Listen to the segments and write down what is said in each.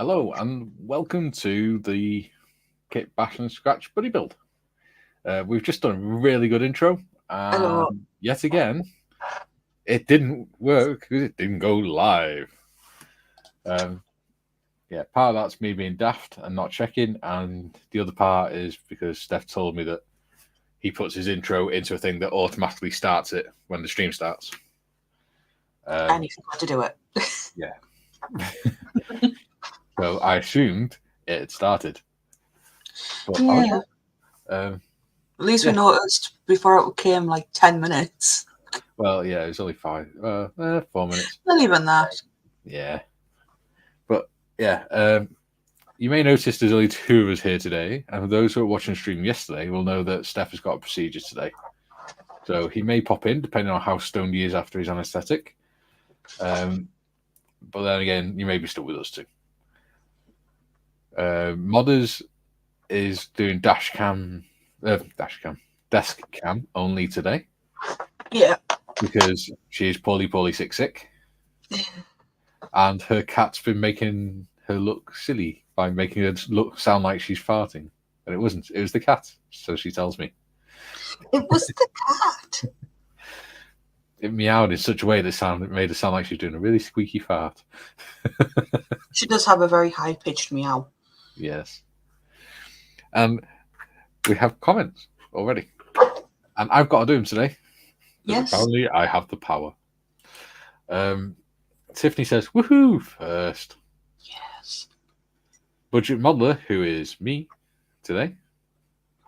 Hello and welcome to the Kit Bash and Scratch Buddy Build. We've just done a really good intro, and Hello. yet again, it didn't work because it didn't go live. Yeah, part of that's me being daft and not checking, and the other part is because Steff told me that he puts his intro into a thing that automatically starts it when the stream starts. And he forgot to do it. Yeah. So I assumed it had started. But Yeah. At least we noticed before it came like 10 minutes. Well, yeah, it was only 4 minutes. Not even that. Yeah. But, yeah, you may notice there's only 2 of us here today. And for those who are watching the stream yesterday will know that Steff has got a procedure today. So he may pop in, depending on how stoned he is after his anaesthetic. But then again, you may be still with us too. Modders is doing desk cam only today. Yeah. Because she is poorly sick. And her cat's been making her look silly by making her sound like she's farting. And it wasn't. It was the cat, so she tells me. It was the cat. It meowed in such a way that it made her sound like she was doing a really squeaky fart. She does have a very high-pitched meow. Yes. And we have comments already. And I've got to do them today. Yes. Apparently I have the power. Tiffany says, woohoo, first. Yes. Budget Modeler, who is me today.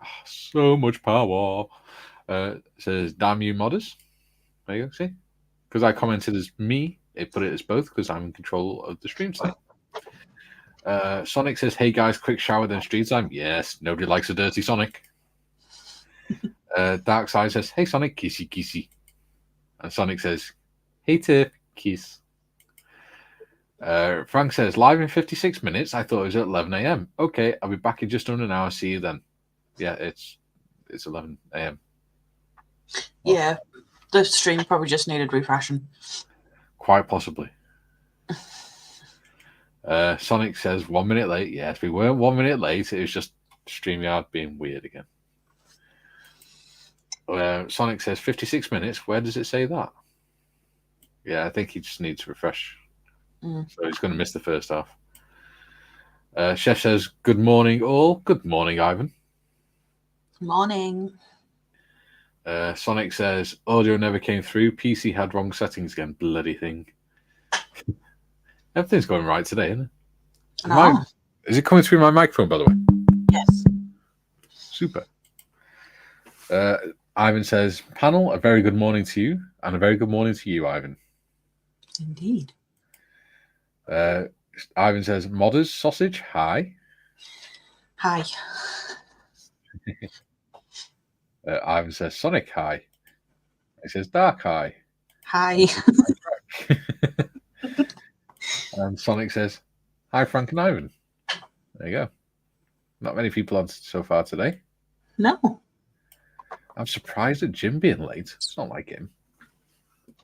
Oh, so much power. Says, damn you modders. There you go, see? Because I commented as me, it put it as both because I'm in control of the stream today. Sonic says, hey guys, quick shower then stream time. Yes, nobody likes a dirty Sonic. Darkside says, hey Sonic, kissy kissy. And Sonic says, hey Tiff, kiss. Frank says, live in 56 minutes. I thought it was at 11 a.m. Okay, I'll be back in just under an hour. See you then. Yeah, it's 11 a.m. Well, yeah, the stream probably just needed refreshing. Quite possibly. Sonic says 1 minute late. Yes, we weren't 1 minute late. It was just StreamYard being weird again. Sonic says 56 minutes. Where does it say that? Yeah, I think he just needs to refresh. So he's going to miss the first half. Chef says, good morning, all. Good morning, Ivan. Good morning. Sonic says, audio never came through. PC had wrong settings again. Bloody thing. Everything's going right today, isn't it? No. Is it coming through my microphone, by the way? Yes. Super. Ivan says, panel, a very good morning to you, and a very good morning to you, Ivan. Indeed. Ivan says, modders, sausage, hi. Hi. Ivan says, Sonic, hi. He says, Dark, hi. Hi. And Sonic says, hi, Frank and Ivan. There you go. Not many people on so far today. No. I'm surprised at Jim being late. It's not like him.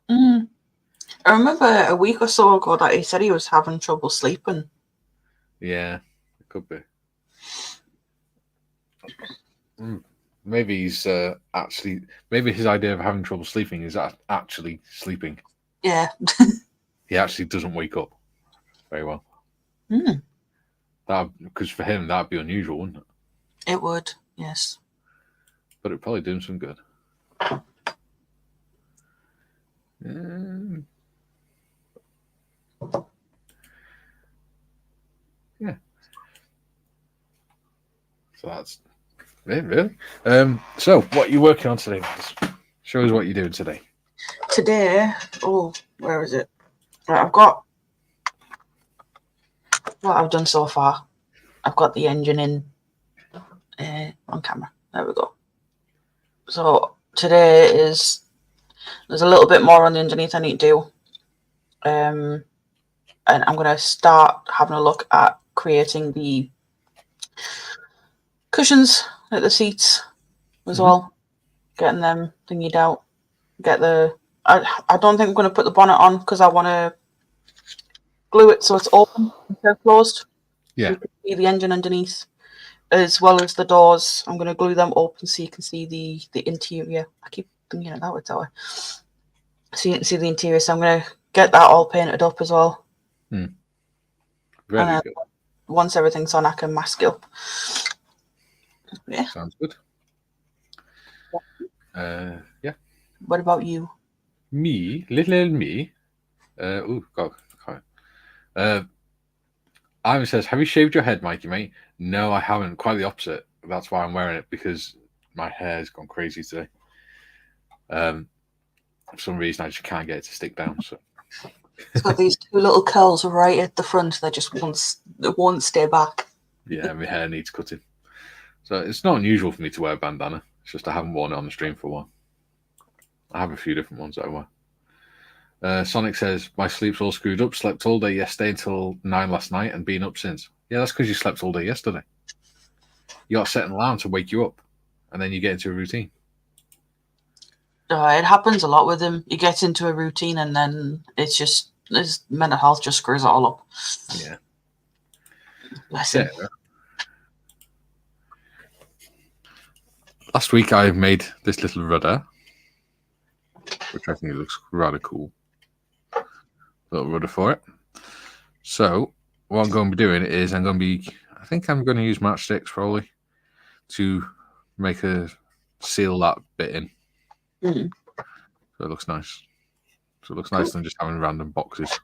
I remember a week or so ago that he said he was having trouble sleeping. Yeah, it could be. Maybe he's maybe his idea of having trouble sleeping is actually sleeping. Yeah. He actually doesn't wake up very well. Because for him, that'd be unusual, wouldn't it? It would, yes. But it'd probably do him some good. Yeah. So that's it, really. So what are you working on today? Show us what you're doing today. Today, where is it? Right, I've got what I've done so far. I've got the engine in on camera. There we go. So today there's a little bit more on the underneath I need to do. And I'm going to start having a look at creating the cushions at the seats as well. Getting them thingied out. I don't think I'm going to put the bonnet on because I want to glue it so it's open instead of closed. So Yeah. you can see the engine underneath, as well as the doors. I'm going to glue them open so you can see the interior. I keep thinking it that way, so you can see the interior. So I'm going to get that all painted up as well. Very And good. once everything's on, I can mask it up. Yeah. Sounds good. Yeah. What about you? Me, little me. God. Ivan says, "Have you shaved your head, Mikey, mate?" No, I haven't. Quite the opposite. That's why I'm wearing it, because my hair's gone crazy today. For some reason, I just can't get it to stick down. So It's got these two little curls right at the front that just won't stay back. yeah, my hair needs cutting. So it's not unusual for me to wear a bandana. It's just I haven't worn it on the stream for a while. I have a few different ones that I wear. Sonic says, "My sleep's all screwed up. Slept all day yesterday until 9 last night and been up since." Yeah, that's because you slept all day yesterday. You got to set an alarm to wake you up, and then you get into a routine. It happens a lot with him. He gets into a routine and then it's just his mental health just screws it all up. Yeah. Bless him. Yeah. Last week I made this little rudder, which I think looks rather cool. Little rudder for it. So what I'm going to be doing is I think I'm going to use matchsticks probably to make seal that bit in. Mm. So it looks nice. So it looks nicer than just having random boxes.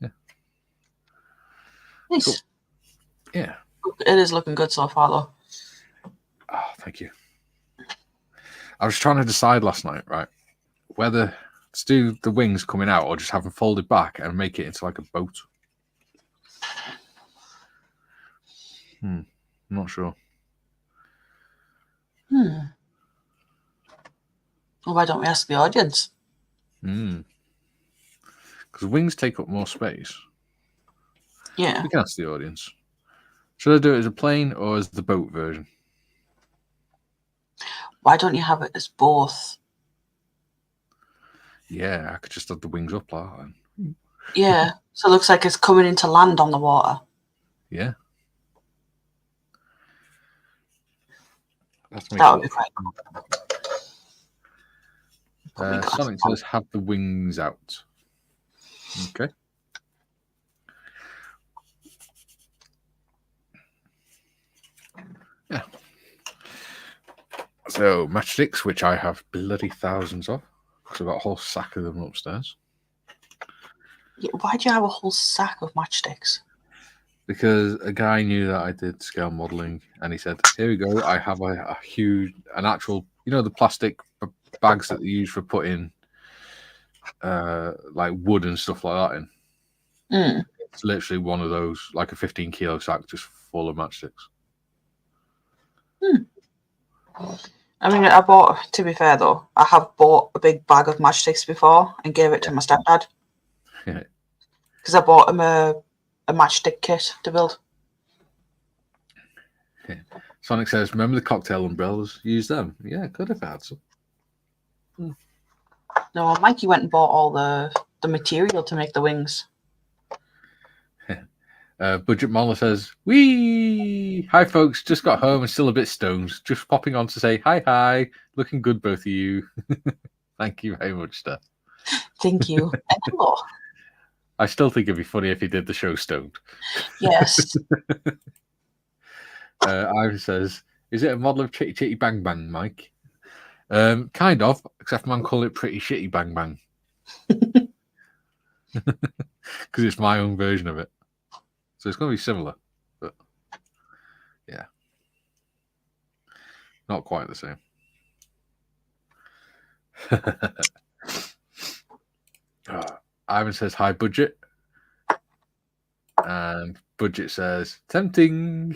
Yeah. Nice. Cool. Yeah. It is looking good so far, though. Oh, thank you. I was trying to decide last night, right, whether to do the wings coming out or just have them folded back and make it into like a boat. I'm not sure. Well, why don't we ask the audience? Because wings take up more space. Yeah. We can ask the audience. Should I do it as a plane or as the boat version? Why don't you have it as both? Yeah, I could just have the wings up like that. Yeah. So it looks like it's coming into land on the water. Yeah. That would be quite cool. Sonic says, "Have the wings out." Okay. Yeah. So matchsticks, which I have bloody thousands of, because I've got a whole sack of them upstairs. Yeah, why do you have a whole sack of matchsticks? Because a guy knew that I did scale modeling, and he said, "Here we go. I have an actual, the plastic bags that they use for putting like wood and stuff like that in." It's literally one of those, like a 15-kilo sack just full of matchsticks. I mean, to be fair though, I have bought a big bag of matchsticks before and gave it to my stepdad. Yeah. Because I bought him a matchstick kit to build. Yeah. Sonic says, "Remember the cocktail umbrellas? Use them." Yeah, could have had some. No, Mikey went and bought all the material to make the wings. Budget Moller says, "Wee! Hi, folks. Just got home and still a bit stoned. Just popping on to say hi. Looking good, both of you." Thank you very much, Steff. Thank you. And hello. I still think it'd be funny if he did the show stoned. Yes. Ivan says, "Is it a model of Chitty Chitty Bang Bang, Mike?" Kind of, except man call it Pretty Shitty Bang Bang. Because it's my own version of it. So it's going to be similar. But yeah. Not quite the same. Ivan says, "Hi, Budget." And Budget says, "Tempting."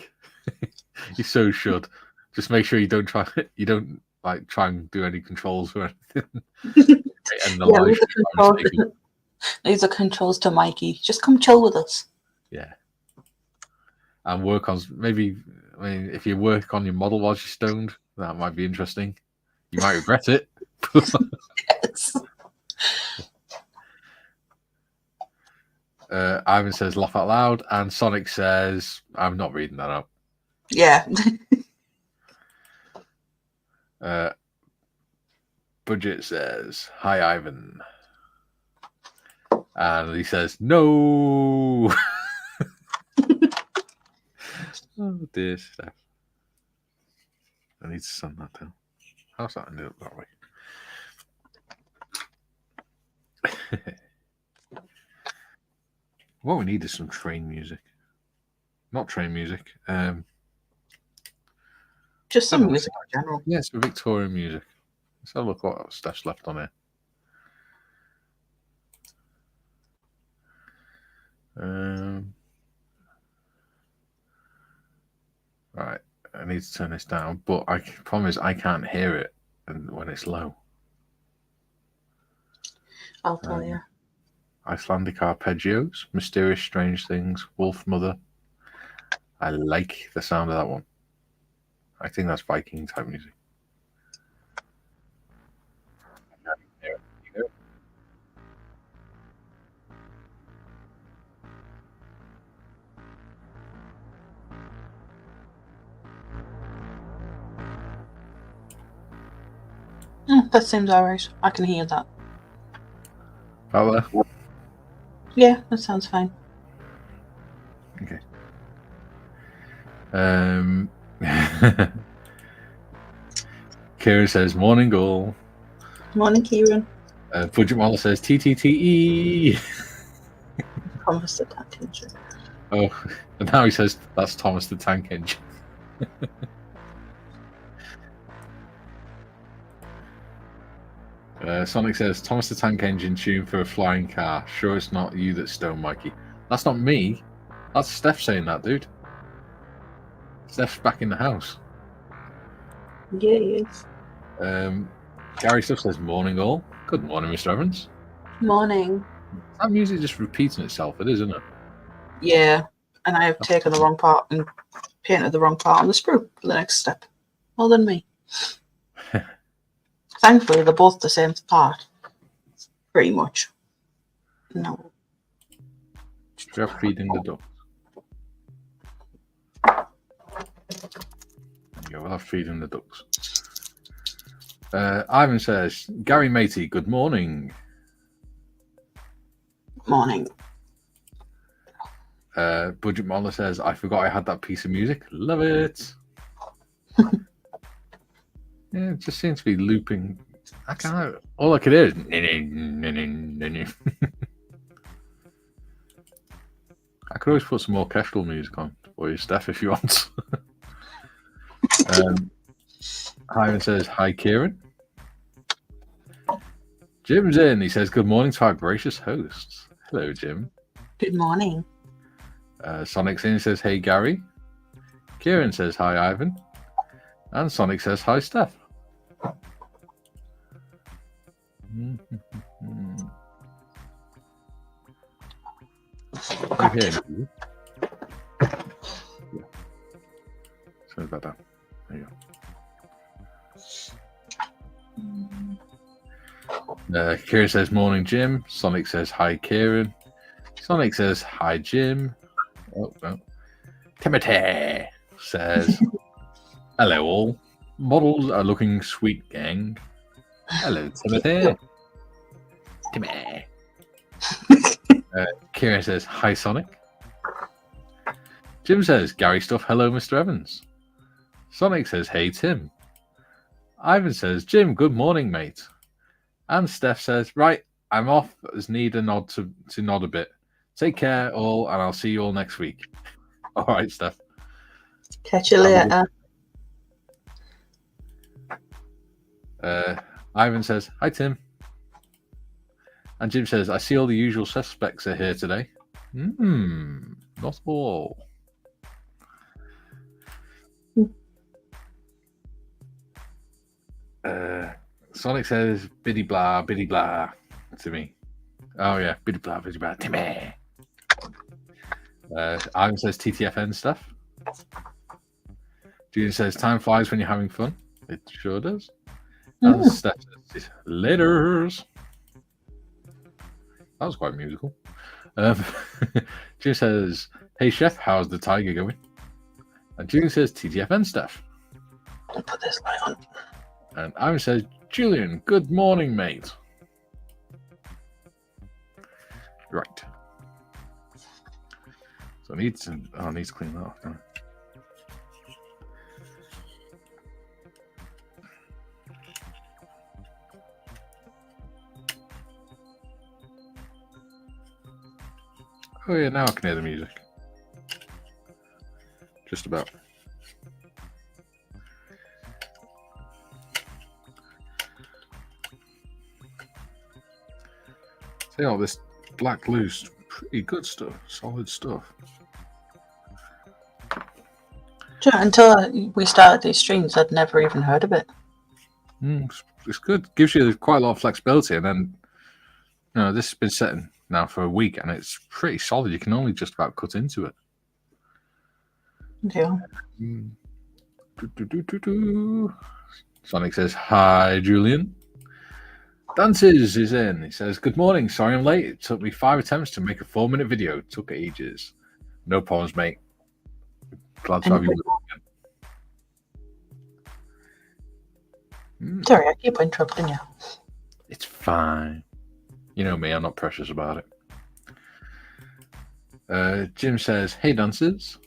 You so should. Just make sure you don't try and do any controls or anything. These are controls to Mikey. Just come chill with us. Yeah. And work on if you work on your model while you're stoned, that might be interesting. You might regret it. Yes. Ivan says laugh out loud, and Sonic says I'm not reading that out. Yeah. Budget says hi Ivan, and he says no. Oh dear Steff. I need to send that down. How's that ended up that way? What we need is some train music. Not train music. Just some music in general. Yeah, some Victorian music. Let's have a look what Steff's left on here. Right, I need to turn this down, but I promise I can't hear it when it's low. I'll tell you. Icelandic arpeggios, mysterious strange things, Wolf Mother. I like the sound of that one. I think that's Viking type music. That seems alright. I can hear that. Oh, yeah, that sounds fine. Okay. Kieran says morning all. Morning, Kieran. Budget Model says TTTE. Thomas the Tank Engine. Oh, and now he says that's Thomas the Tank Engine. Sonic says Thomas the Tank Engine tune for a flying car. Sure, it's not you that stole Mikey. That's not me. That's Steff saying that, dude. Steff's back in the house. Yeah, he is. Gary Stuff says morning all. Good morning, Mr. Evans. Morning. That music just repeating itself. It is, isn't it? Yeah, and I have taken the wrong part and painted the wrong part on the sprue for the next step. More than me. Thankfully, they're both the same part. Pretty much. No. We are feeding the ducks. Yeah, we'll have feeding the ducks. Ivan says, Gary Matey, good morning. Morning. Budget Moller says, I forgot I had that piece of music. Love it. Yeah, it just seems to be looping. I can't. All I could hear is. I could always put some more orchestral music on for you, Steff, if you want. Ivan says, hi, Kieran. Jim's in. He says, good morning to our gracious hosts. Hello, Jim. Good morning. Sonic's in. He says, hey, Gary. Kieran says, hi, Ivan. And Sonic says, hi, Steff. Okay. Sorry about that. There you go. Kieran says, morning, Jim. Sonic says, hi, Kieran. Sonic says, hi, Jim. Oh, no. Timothy says, hello, all. Models are looking sweet, gang. Hello, Timothy. Timothy. Kieran says, hi, Sonic. Jim says, Gary Stuff, hello, Mr. Evans. Sonic says, hey, Tim. Ivan says, Jim, good morning, mate. And Steff says, right, I'm off. As need a nod to nod a bit. Take care, all, and I'll see you all next week. All right, Steff. Catch you later. Ivan says, hi, Tim. And Jim says, I see all the usual suspects are here today. Not all. Sonic says, biddy blah to me. Oh, yeah, biddy blah to me. Ivan says, TTFN stuff. Julian says, time flies when you're having fun. It sure does. And Steph says, laters. That was quite musical. Jim says, "Hey chef, how's the tiger going?" And Julian says, "TTFN Steff." I'll put this light on. And Ivan says, "Julian, good morning, mate." Right. So I need to clean that off. Don't I? Oh yeah, now I can hear the music. Just about. See all this black loose, pretty good stuff, solid stuff. Until we started these streams, I'd never even heard of it. It's good. Gives you quite a lot of flexibility, and then this has been setting now for a week, and it's pretty solid. You can only just about cut into it. Yeah. Sonic says, "Hi, Julian." Dances is in. He says, "Good morning. Sorry I'm late. It took me 5 attempts to make a 4-minute video. It took ages." No problems, mate. Glad to have you. Sorry, I keep interrupting you. It's fine. You know me, I'm not precious about it. Jim says, "Hey, dancers."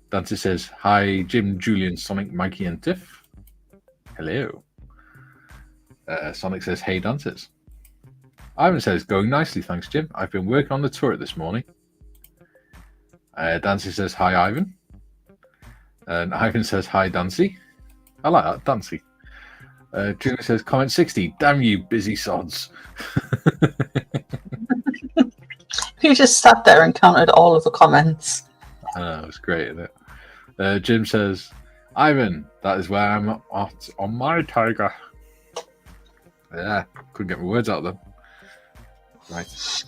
Dancer says, "Hi, Jim, Julian, Sonic, Mikey, and Tiff." Hello. Sonic says, "Hey, dancers." Ivan says, "Going nicely, thanks, Jim. I've been working on the turret this morning." Dancy says, "Hi, Ivan." And Ivan says, "Hi, Dancy." I like that, Dancy. Julian says, "Comment 60. Damn you, busy sods." You just sat there and counted all of the comments. It was great, isn't it? Jim says, "Ivan, that is where I'm at on my tiger." Yeah, couldn't get my words out then. Right.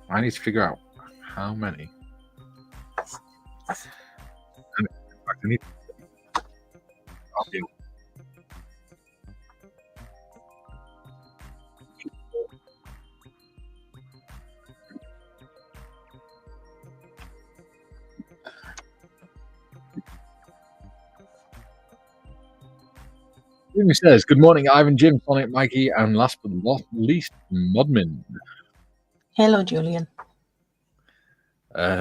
I need to figure out how many. And I need. Jimmy says, "Good morning, Ivan, Jim, Sonic, Mikey, and last but not least, Modman." Hello, Julian.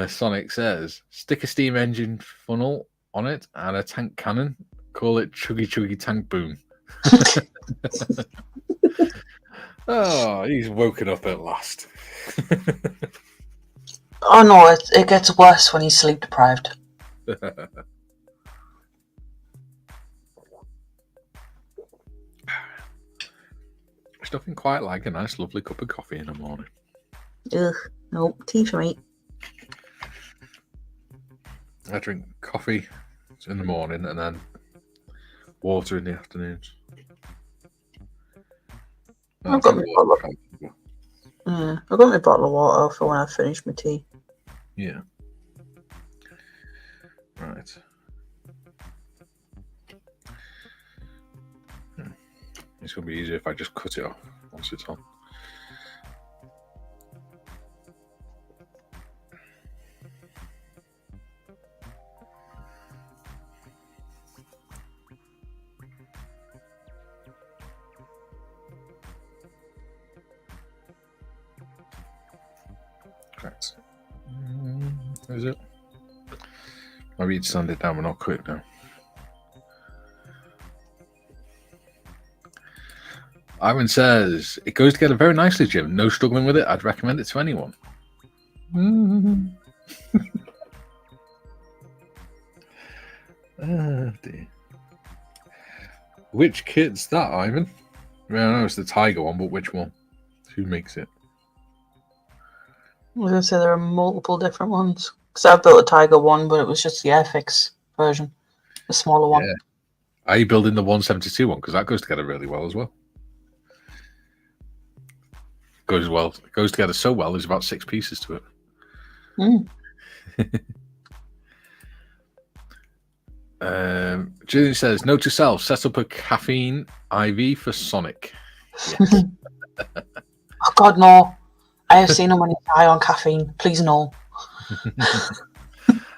Sonic says, "Stick a steam engine funnel on it and a tank cannon. Call it Chuggy Chuggy Tank Boom." Oh, he's woken up at last. Oh no, it gets worse when he's sleep deprived. There's nothing quite like a nice, lovely cup of coffee in the morning. Ugh, no, tea for me. I drink coffee in the morning and then water in the afternoons. I've got my bottle of water for when I finish my tea. Yeah. Right. It's going to be easier if I just cut it off once it's on. Correct. Is it? Maybe you'd sand it down, but not quick now. Ivan says, "It goes together very nicely, Jim. No struggling with it. I'd recommend it to anyone." Oh, dear. Which kit's that, Ivan? Well, I know it's the Tiger one, but which one? Who makes it? I was going to say there are multiple different ones. Because I built a Tiger one, but it was just the Airfix version. The smaller one. Yeah. Are you building the 172 one? Because that goes together really well as well. It goes together so well, there's about 6 pieces to it. Julian says, "Note to self, set up a caffeine IV for Sonic." Yes. Oh God, no. I have seen him when he's high on caffeine. Please no.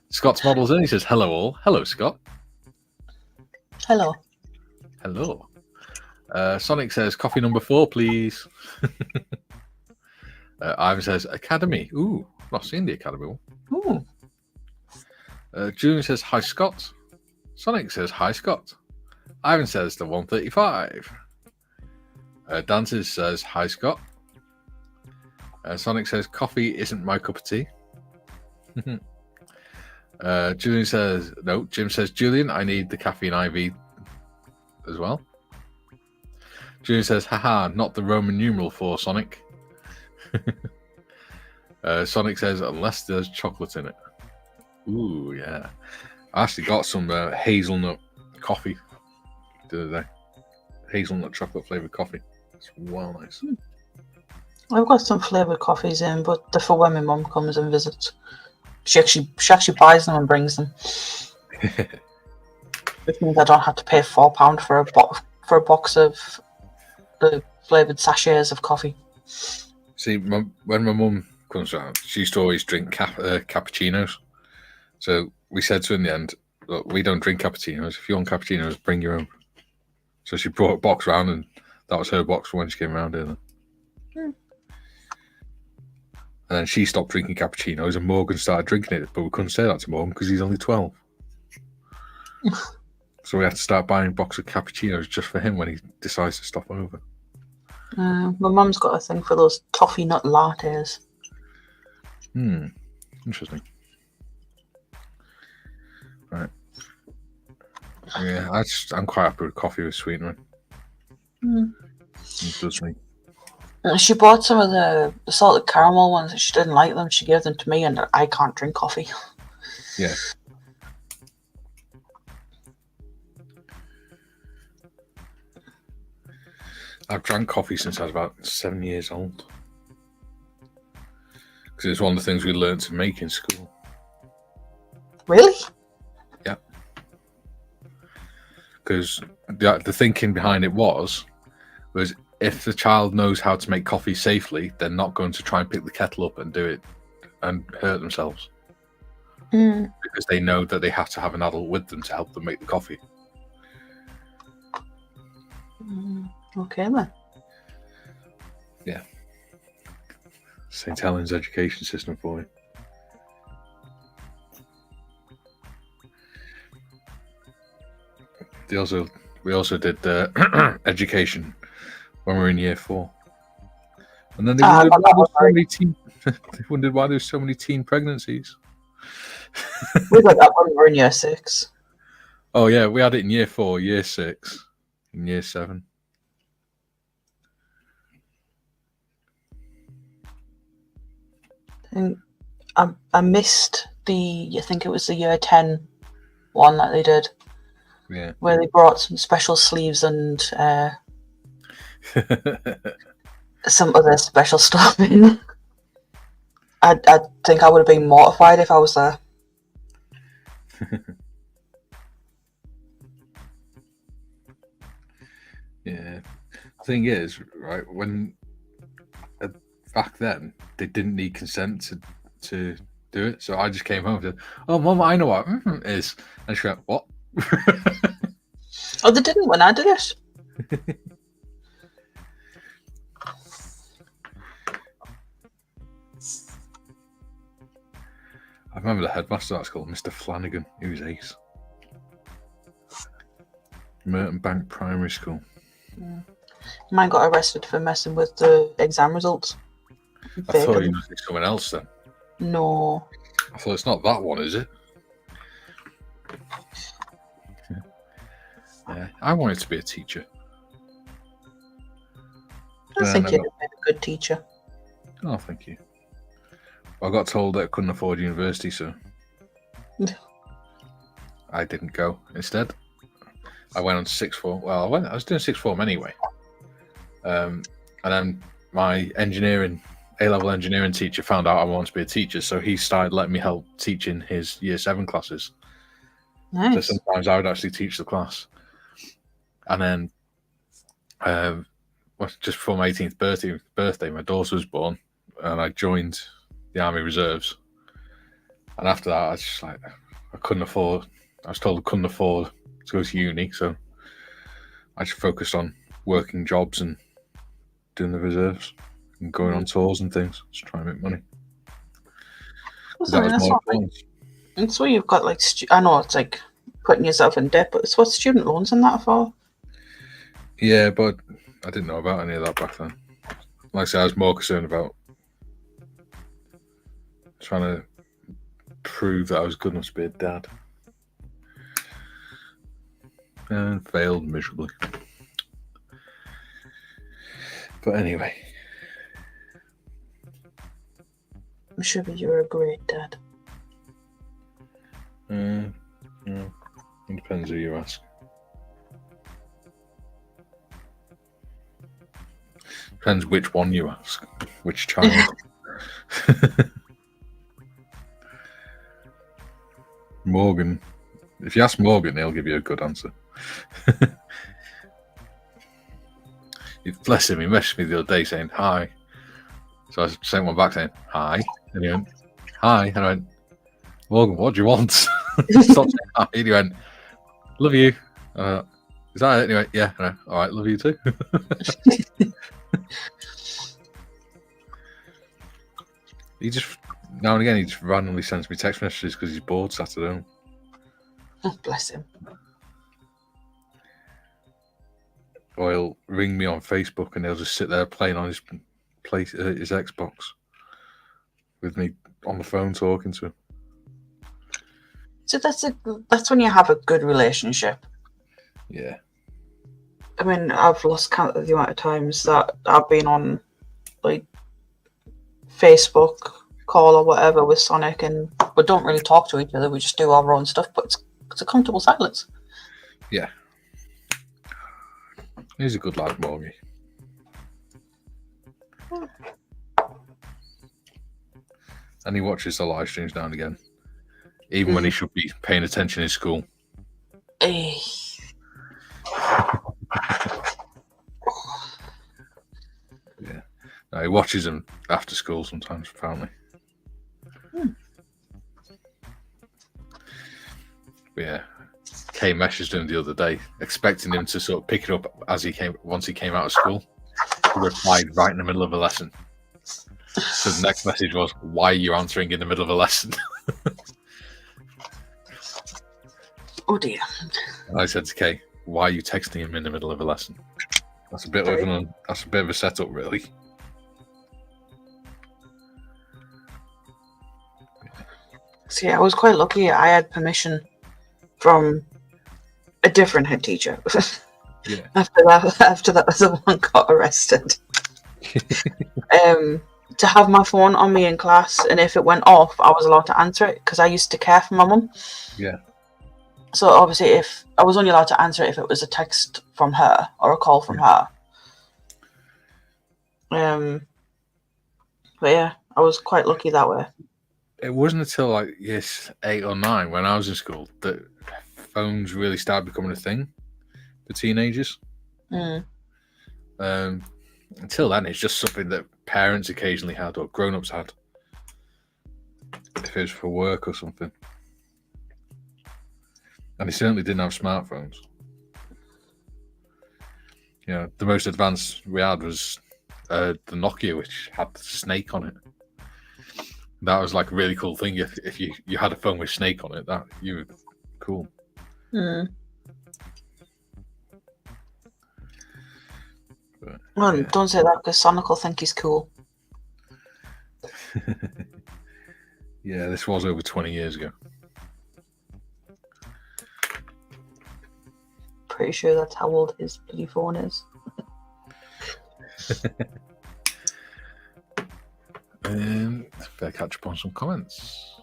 Scott's models in. He says, hello all. Hello, Scott. Hello. Hello. Sonic says, coffee number 4, please. Ivan says, Academy. Ooh, not seen the Academy one. Ooh. Julian says, hi, Scott. Sonic says, hi, Scott. Ivan says, the 135. Dances says, hi, Scott. Sonic says, coffee isn't my cup of tea. Julian says, no. Jim says, Julian, I need the caffeine IV as well. Julian says, haha, not the Roman numeral 4, Sonic. Sonic says, unless there's chocolate in it. Ooh, yeah. I actually got some hazelnut coffee the other day. Hazelnut chocolate flavoured coffee. It's well nice. I've got some flavoured coffees in, but they're for when my mum comes and visits. She actually buys them and brings them. Which means I don't have to pay £4 for a box of the flavoured sachets of coffee. See, when my mum comes around, she used to always drink cappuccinos. So we said to her in the end, look, we don't drink cappuccinos. If you want cappuccinos, bring your own. So she brought a box around, and that was her box for when she came around here. And then she stopped drinking cappuccinos, and Morgan started drinking it, but we couldn't say that to Morgan because he's only 12. So we had to start buying a box of cappuccinos just for him when he decides to stop over. My mum's got a thing for those toffee nut lattes. Interesting. Right. Yeah, I'm quite happy with coffee with sweetener. It does me. She bought some of the salted caramel ones and she didn't like them. She gave them to me, and I can't drink coffee. Yeah. I've drank coffee since I was about 7 years old. Because it's one of the things we learned to make in school. Really? Yeah. Because the thinking behind it was if the child knows how to make coffee safely, they're not going to try and pick the kettle up and do it and hurt themselves. Because they know that they have to have an adult with them to help them make the coffee. Okay, then. Yeah. St. Helens education system for you. We also did education when we were in year 4. And then they wondered why there's so many teen pregnancies. We got that when we were in year 6. Oh yeah, we had it in year 4, year 6, and year 7. I missed I think it was the year 10 one that they did. Yeah. Where they brought some special sleeves and some other special stuff in. I think I would have been mortified if I was there. Yeah. The thing is, right, when back then they didn't need consent to do it, so I just came home and said, "Oh, Mum, I know what it is," and she went, "What?" Oh, they didn't when I did it. I remember the headmaster at school, Mr. Flanagan. He was ace. Merton Bank Primary School. Mine got arrested for messing with the exam results. I thought you was someone else then. No. I thought it's not that one, is it? Yeah, I wanted to be a teacher. I think you'd have been a good teacher. Oh, thank you. I got told that I couldn't afford university, so I didn't go. Instead, I went on to sixth form. Well, I was doing sixth form anyway. And then my A-level engineering teacher found out I wanted to be a teacher, so he started letting me help teaching his year 7 classes. Nice. So sometimes I would actually teach the class. And then just before my 18th birthday, my daughter was born. and I joined the Army Reserves. And after that, I was just like, I was told I couldn't afford to go to uni, so I just focused on working jobs and doing the reserves and going on tours and things, just trying to make money. That was more important. And so you've got like, I know it's like putting yourself in debt, but it's what student loans and that for. Yeah, but I didn't know about any of that back then. Like I said, I was more concerned about trying to prove that I was good enough to be a dad. And failed miserably. But anyway. I'm sure you're a great dad. Yeah, it depends who you ask. Depends which one you ask. Which child. Morgan. If you ask Morgan, he'll give you a good answer. Bless him, he messaged me the other day saying hi. So I sent one back saying hi. And he went, hi. And I went, Morgan, what do you want? Stop saying hi. And he went, love you. Is that it? Anyway, yeah. All right, love you too. He just, now and again, he just randomly sends me text messages because he's bored sat at home. Oh, bless him. Or he'll ring me on Facebook and he'll just sit there playing on his Xbox with me on the phone talking to him. So that's when you have a good relationship. Yeah. I mean, I've lost count of the amount of times that I've been on like Facebook call or whatever with Sonic, and we don't really talk to each other. We just do our own stuff, but it's a comfortable silence. Yeah. He's a good lad, Morgie. And he watches the live streams now and again, even when he should be paying attention in school. Yeah. No, he watches them after school sometimes, apparently. But yeah, Kay messaged him the other day, expecting him to sort of pick it up once he came out of school. He replied right in the middle of a lesson. So the next message was, why are you answering in the middle of a lesson? Oh dear. And I said to Kay, why are you texting him in the middle of a lesson? That's a bit of a setup, really. See, I was quite lucky. I had permission from a different head teacher. Yeah. After that other one got arrested. To have my phone on me in class, and if it went off, I was allowed to answer it because I used to care for my mum. Yeah. So obviously, if I was only allowed to answer it if it was a text from her or a call from her. But yeah, I was quite lucky that way. It wasn't until like years 8 or 9 when I was in school that phones really started becoming a thing for teenagers. Until then, it's just something that parents occasionally had or grown-ups had, if it was for work or something. And they certainly didn't have smartphones. You know, the most advanced we had was the Nokia, which had the snake on it. That was like a really cool thing. If you had a phone with snake on it, that you were cool. But, well, yeah. Don't say that because Sonic will think he's cool. Yeah, this was over 20 years ago. Pretty sure that's how old his bloody phone is. Better catch up on some comments.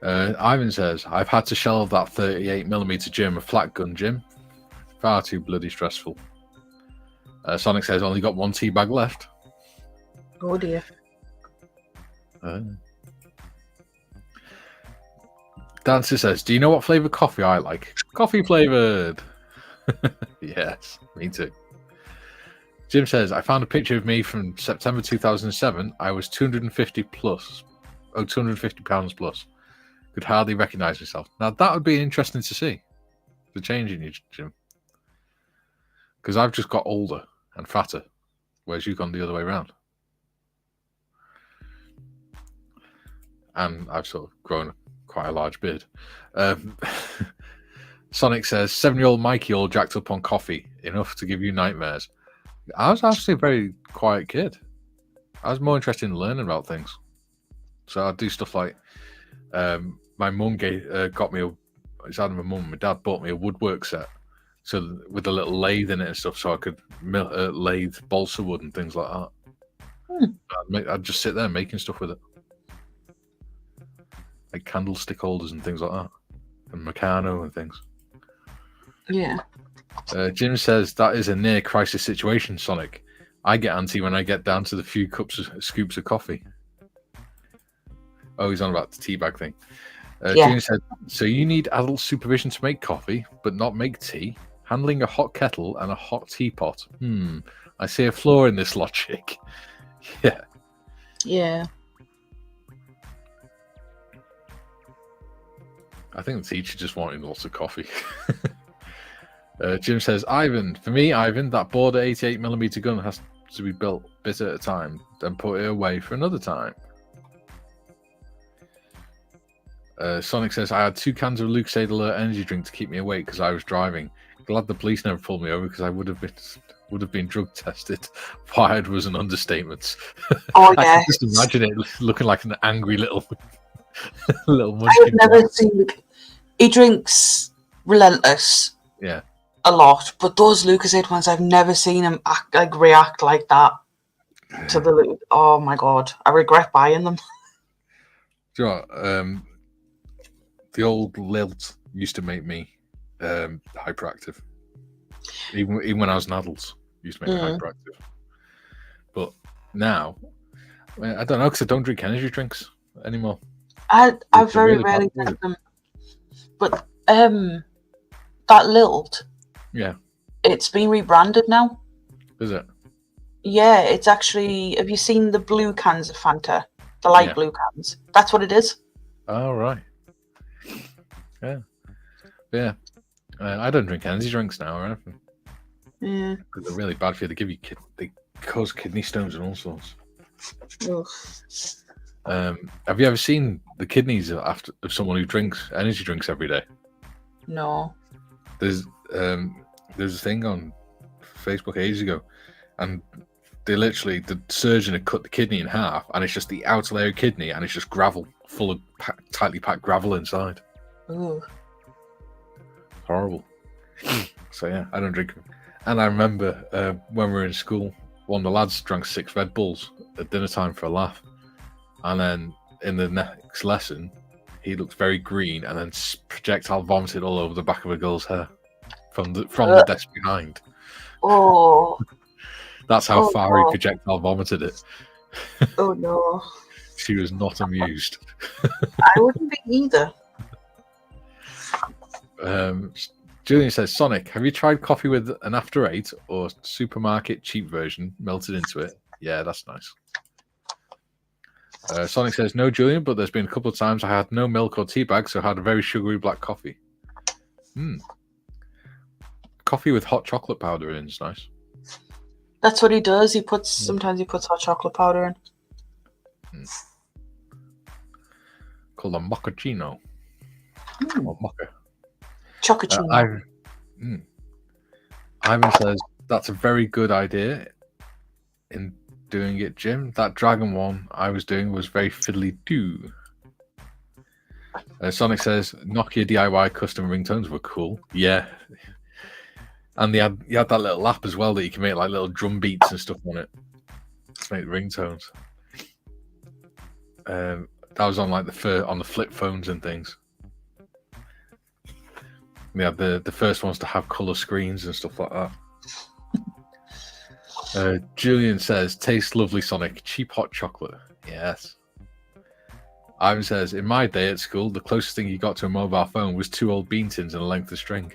Ivan says, I've had to shelve that 38mm German flat gun, Jim. Far too bloody stressful. Sonic says, only got one tea bag left. Oh dear. Dancer says, do you know what flavour coffee I like? Coffee flavoured. Yes, me too. Jim says, I found a picture of me from September 2007. I was 250 plus. Oh, 250 pounds plus. Could hardly recognise myself. Now, that would be interesting to see. The change in you, Jim. Because I've just got older and fatter, whereas you've gone the other way around. And I've sort of grown quite a large beard. Sonic says, 7-year-old Mikey all jacked up on coffee, enough to give you nightmares. I was actually a very quiet kid. I was more interested in learning about things. So I'd do stuff like, my mum got me it's either my mum and my dad bought me a woodwork set. So with a little lathe in it and stuff, so I could lathe balsa wood and things like that. I'd just sit there making stuff with it. Like candlestick holders and things like that. And Meccano and things. Yeah. Jim says, that is a near crisis situation, Sonic. I get antsy when I get down to the few scoops of coffee. Oh, he's on about the tea bag thing. Jim said, so you need adult supervision to make coffee, but not make tea? Handling a hot kettle and a hot teapot. I see a flaw in this logic. Yeah. Yeah. I think the teacher just wanted lots of coffee. Jim says, Ivan, that Border 88mm gun has to be built bit at a time, then put it away for another time. Sonic says, I had 2 cans of Lucozade Alert energy drink to keep me awake because I was driving. Glad the police never pulled me over because I would have been drug tested. Wired was an understatement. Oh, I yeah. can just imagine it looking like an angry little munchkin. I have never seen... He drinks relentless. Yeah. A lot. But those Lucozade ones, I've never seen him react like that. To the... Oh, my God. I regret buying them. Do you know what? The old lilt used to make me hyperactive. Even when I was an adult, it used to make me hyperactive. But now, I don't know, because I don't drink energy drinks anymore. I very rarely drink them. But that lilt, yeah, it's been rebranded now. Is it? Yeah, it's actually... Have you seen the blue cans of Fanta? The light blue cans? That's what it is. Oh, right. Yeah. I don't drink energy drinks now or anything. Yeah. Because they're really bad for you. They cause kidney stones and all sorts. Have you ever seen the kidneys of someone who drinks energy drinks every day? No. There's a thing on Facebook ages ago, and the surgeon had cut the kidney in half, and it's just the outer layer of kidney, and it's just gravel, full of tightly packed gravel inside. Ooh. Horrible. So yeah, I don't drink them. And I remember when we were in school, one of the lads drank 6 Red Bulls at dinner time for a laugh, and then in the next lesson, he looked very green, and then projectile vomited all over the back of a girl's hair from the desk behind. Oh. That's how far he projectile vomited it. Oh no. She was not amused. I wouldn't be either. Julian says, Sonic, have you tried coffee with an after 8 or supermarket cheap version melted into it? Yeah, that's nice. Sonic says, no, Julian, but there's been a couple of times I had no milk or tea bag, so I had a very sugary black coffee. Coffee with hot chocolate powder in is nice. That's what he does. Sometimes he puts hot chocolate powder in. Called a mochaccino. Or mocha. Chocochino. Ivan says, that's a very good idea in doing it, Jim. That dragon one I was doing was very fiddly-do. Sonic says, Nokia DIY custom ringtones were cool. Yeah. And you had that little app as well that you can make like little drum beats and stuff on it to make ringtones. That was on like on the flip phones and things. We had the first ones to have colour screens and stuff like that. Julian says, tastes lovely, Sonic. Cheap hot chocolate. Yes. Ivan says, in my day at school, the closest thing you got to a mobile phone was 2 old bean tins and a length of string.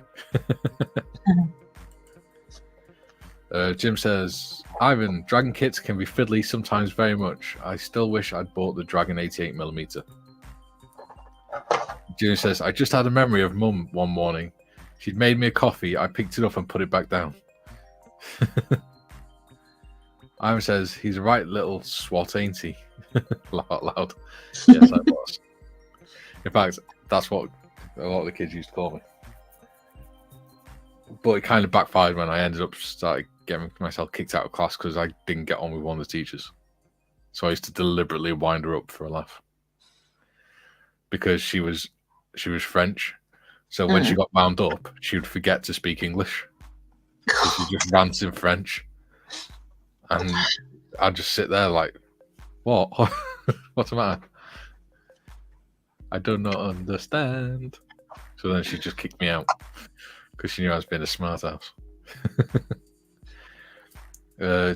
Jim says, Ivan, dragon kits can be fiddly sometimes very much. I still wish I'd bought the Dragon 88mm. Jim says, I just had a memory of Mum one morning. She'd made me a coffee. I picked it up and put it back down. Ivan says, he's a right little swat, ain't he? Laugh out loud. Yes, I was. In fact, that's what a lot of the kids used to call me. But it kind of backfired when I ended up started getting myself kicked out of class because I didn't get on with one of the teachers. So I used to deliberately wind her up for a laugh. Because she was French. So when she got wound up, she would forget to speak English. So she just rants in French. And I'd just sit there like, what? What's the matter? I do not understand. So then she just kicked me out because she knew I was being a smart ass.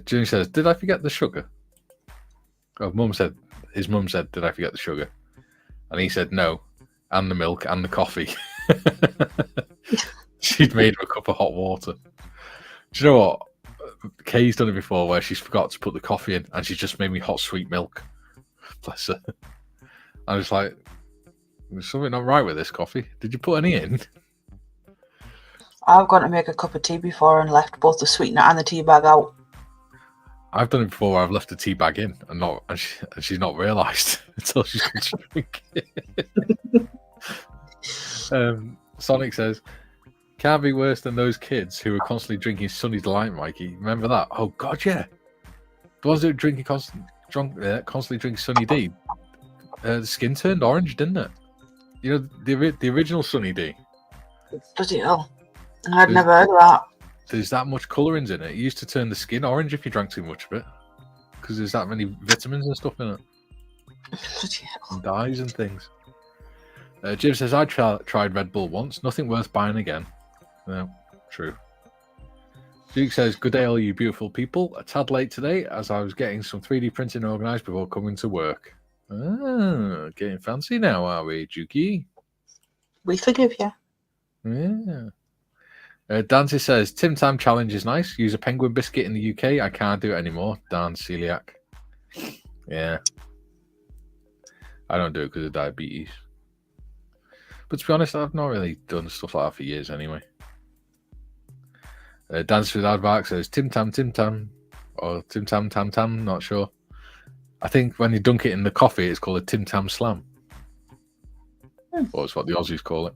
Jimmy says, did I forget the sugar? Oh, his mum said, did I forget the sugar? And he said, no, and the milk and the coffee. She'd made him a cup of hot water. Do you know what? Kay's done it before where she's forgot to put the coffee in and she just made me hot sweet milk. Bless her. I was like, there's something not right with this coffee. Did you put any in? I've gone to make a cup of tea before and left both the sweetener and the tea bag out. I've done it before where I've left the tea bag in and she's not realised until she's going to drink it. Sonic says, can't be worse than those kids who were constantly drinking Sunny Delight, Mikey. Remember that? Oh, God, yeah. The ones that were drinking constantly drinking Sunny D. The skin turned orange, didn't it? You know, the original Sunny D. Bloody hell. I'd never heard of that. There's that much colourings in it. It used to turn the skin orange if you drank too much of it. Because there's that many vitamins and stuff in it. Bloody hell. And dyes and things. Jim says, I tried Red Bull once. Nothing worth buying again. No, true. Duke says, good day, all you beautiful people. A tad late today as I was getting some 3D printing organised before coming to work. Ah, getting fancy now, are we, Dukey? We forgive you. Yeah. Dancy says, Tim Tam challenge is nice. Use a penguin biscuit in the UK. I can't do it anymore. Dan celiac. Yeah. I don't do it because of diabetes. But to be honest, I've not really done stuff like that for years anyway. Dance with Advark says, Tim Tam, or Tim Tam, Tam Tam, not sure. I think when you dunk it in the coffee, it's called a Tim Tam Slam. Or it's what the Aussies call it.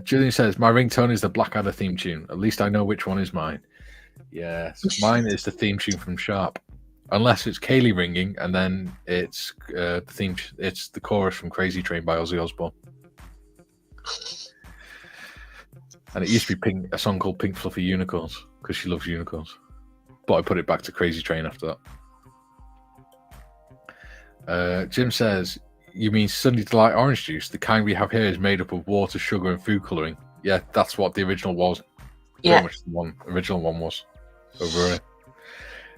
Julian says, my ringtone is the Blackadder theme tune. At least I know which one is mine. Yes, mine is the theme tune from Sharp. Unless it's Kaylee ringing, and then it's the theme. It's the chorus from Crazy Train by Ozzy Osbourne. And it used to be a song called Pink Fluffy Unicorns, because she loves unicorns. But I put it back to Crazy Train after that. Jim says, you mean Sunny Delight orange juice? The kind we have here is made up of water, sugar, and food colouring. Yeah, that's what the original was. Yeah. Pretty much the original one was over here.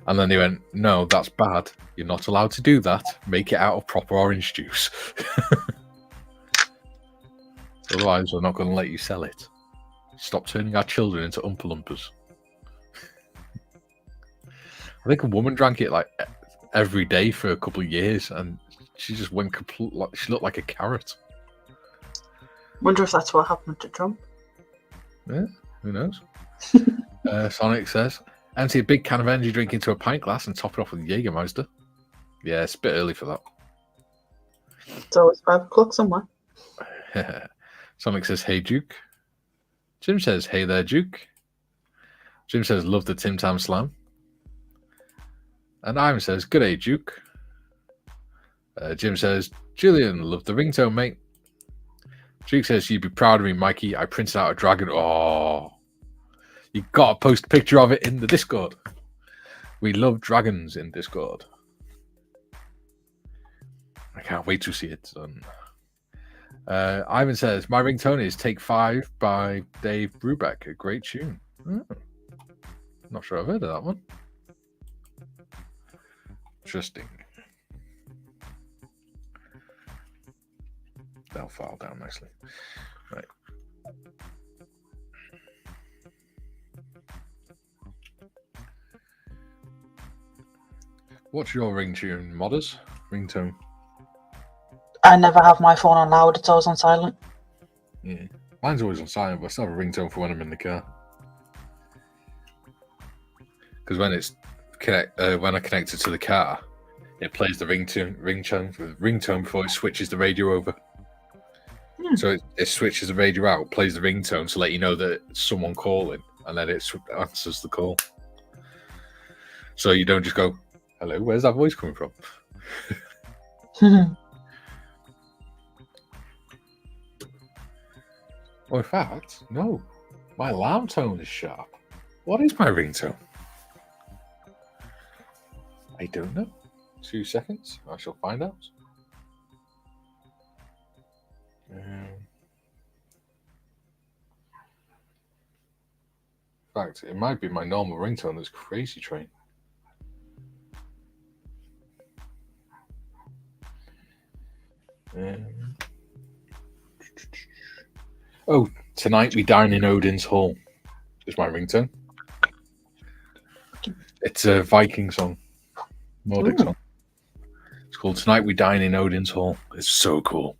And then they went, no, that's bad. You're not allowed to do that. Make it out of proper orange juice. Otherwise, we're not going to let you sell it. Stop turning our children into Oompa Loompas. I think a woman drank it like every day for a couple of years, and she just went complete. She looked like a carrot. Wonder if that's what happened to Trump. Yeah, who knows? Sonic says, empty a big can of energy drink into a pint glass and top it off with Jägermeister. Yeah, it's a bit early for that. It's always 5 o'clock somewhere. Sonic says, hey, Duke. Jim says, hey there, Duke. Jim says, love the Tim Tam Slam. And Ivan says, good day, Duke. Jim says, Julian, love the ringtone, mate. Duke says, you'd be proud of me, Mikey. I printed out a dragon. Oh, you got to post a picture of it in the Discord. We love dragons in Discord. I can't wait to see it done. Ivan says, my ringtone is Take 5 by Dave Brubeck. A great tune. Not sure I've heard of that one. Interesting. That'll file down nicely. Right. What's your ringtune, modders? Ringtone? I never have my phone on loud. It's always on silent. Yeah. Mine's always on silent, but I still have a ringtone for when I'm in the car. Because when when I connect it to the car, it plays the ringtone before it switches the radio over. So it switches the radio out, plays the ringtone to let you know that it's someone calling, and then it answers the call. So you don't just go, "Hello, where's that voice coming from?" Well, in fact, no. My alarm tone is sharp. What is my ringtone? I don't know. 2 seconds. I shall find out. In fact, it might be my normal ringtone that's Crazy Train. Oh, Tonight We Dine in Odin's Hall is my ringtone. It's a Viking song, Nordic song. It's called Tonight We Dine in Odin's Hall. It's so cool.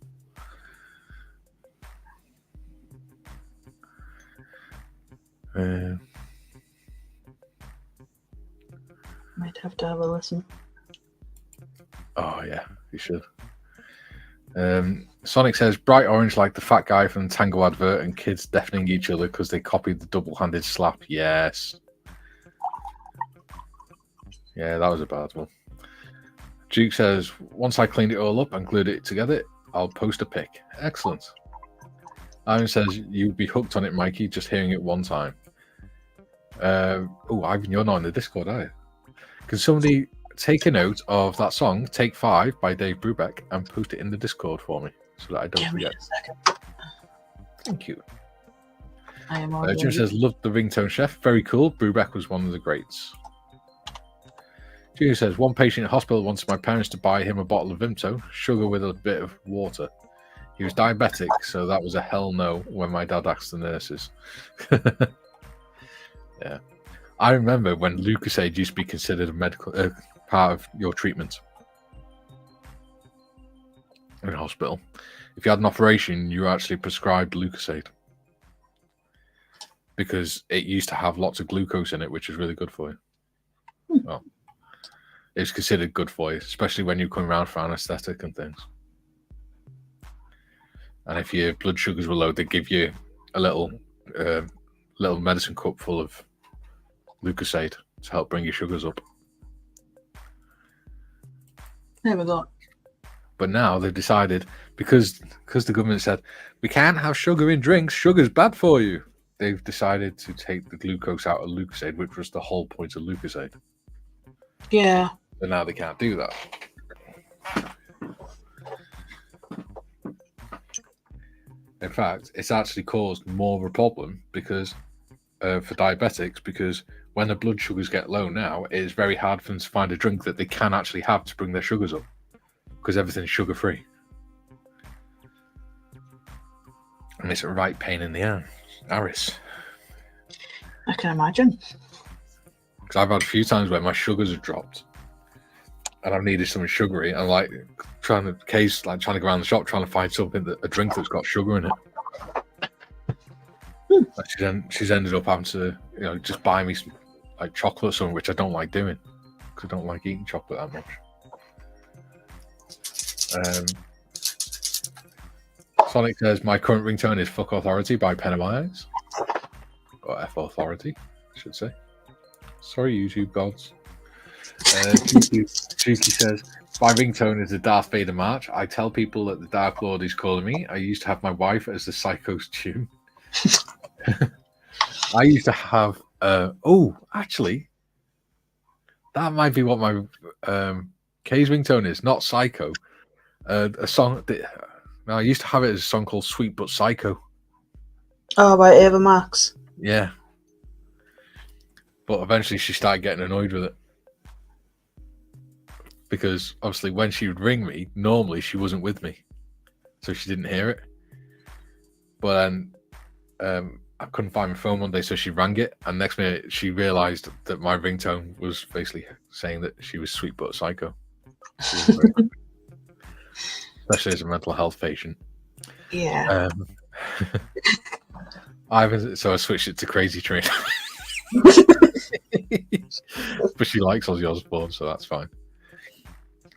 Might have to have a listen. Oh, yeah, you should. Sonic says, bright orange like the fat guy from the Tango advert and kids deafening each other because they copied the double-handed slap. Yes. Yeah, that was a bad one. Duke says, once I cleaned it all up and glued it together, I'll post a pic. Excellent. Ivan says, you'd be hooked on it, Mikey, just hearing it one time. Oh, Ivan, you're not in the Discord, are you? Can somebody take a note of that song, Take 5 by Dave Brubeck, and post it in the Discord for me so that I don't forget. Give me a second. Thank you. I am Jim says, loved the ringtone chef. Very cool. Brubeck was one of the greats. Junior says, one patient in hospital wanted my parents to buy him a bottle of Vimto, sugar with a bit of water. He was diabetic, so that was a hell no when my dad asked the nurses. Yeah. I remember when Lucozade used to be considered a medical part of your treatment in hospital. If you had an operation, you were actually prescribed Lucozade because it used to have lots of glucose in it, which is really good for you. Well, it's considered good for you, especially when you come around for anesthetic and things. And if your blood sugars were low, they give you a little medicine cup full of Lucozade to help bring your sugars up. There we go. But now they've decided, because the government said, we can't have sugar in drinks, sugar's bad for you. They've decided to take the glucose out of Lucozade, which was the whole point of Lucozade. Yeah. But now they can't do that. In fact, it's actually caused more of a problem because for diabetics, because when the blood sugars get low now, it is very hard for them to find a drink that they can actually have to bring their sugars up because everything's sugar-free. And it's a right pain in the arse. I can imagine. Because I've had a few times where my sugars have dropped and I've needed something sugary and like trying to go around the shop trying to find something a drink that's got sugar in it. She's ended up having to, just buy me some like chocolate or something, which I don't like doing because I don't like eating chocolate that much. Sonic says my current ringtone is "Fuck Authority" by Pen of My Eyes, or F Authority, I should say. Sorry, YouTube gods. Juki says my ringtone is the Darth Vader march. I tell people that the Dark Lord is calling me. I used to have my wife as the Psycho's tune. I used to have actually that might be what my K's ringtone is, not Psycho. A song I used to have it as a song called Sweet But Psycho. Oh, by Ava Max. Yeah. But eventually she started getting annoyed with it. Because obviously when she would ring me, normally she wasn't with me. So she didn't hear it. But then I couldn't find my phone one day, so she rang it, and next minute she realised that my ringtone was basically saying that she was sweet but a psycho. Especially as a mental health patient. Yeah. So I switched it to Crazy Train. But she likes Ozzy Osbourne, so that's fine.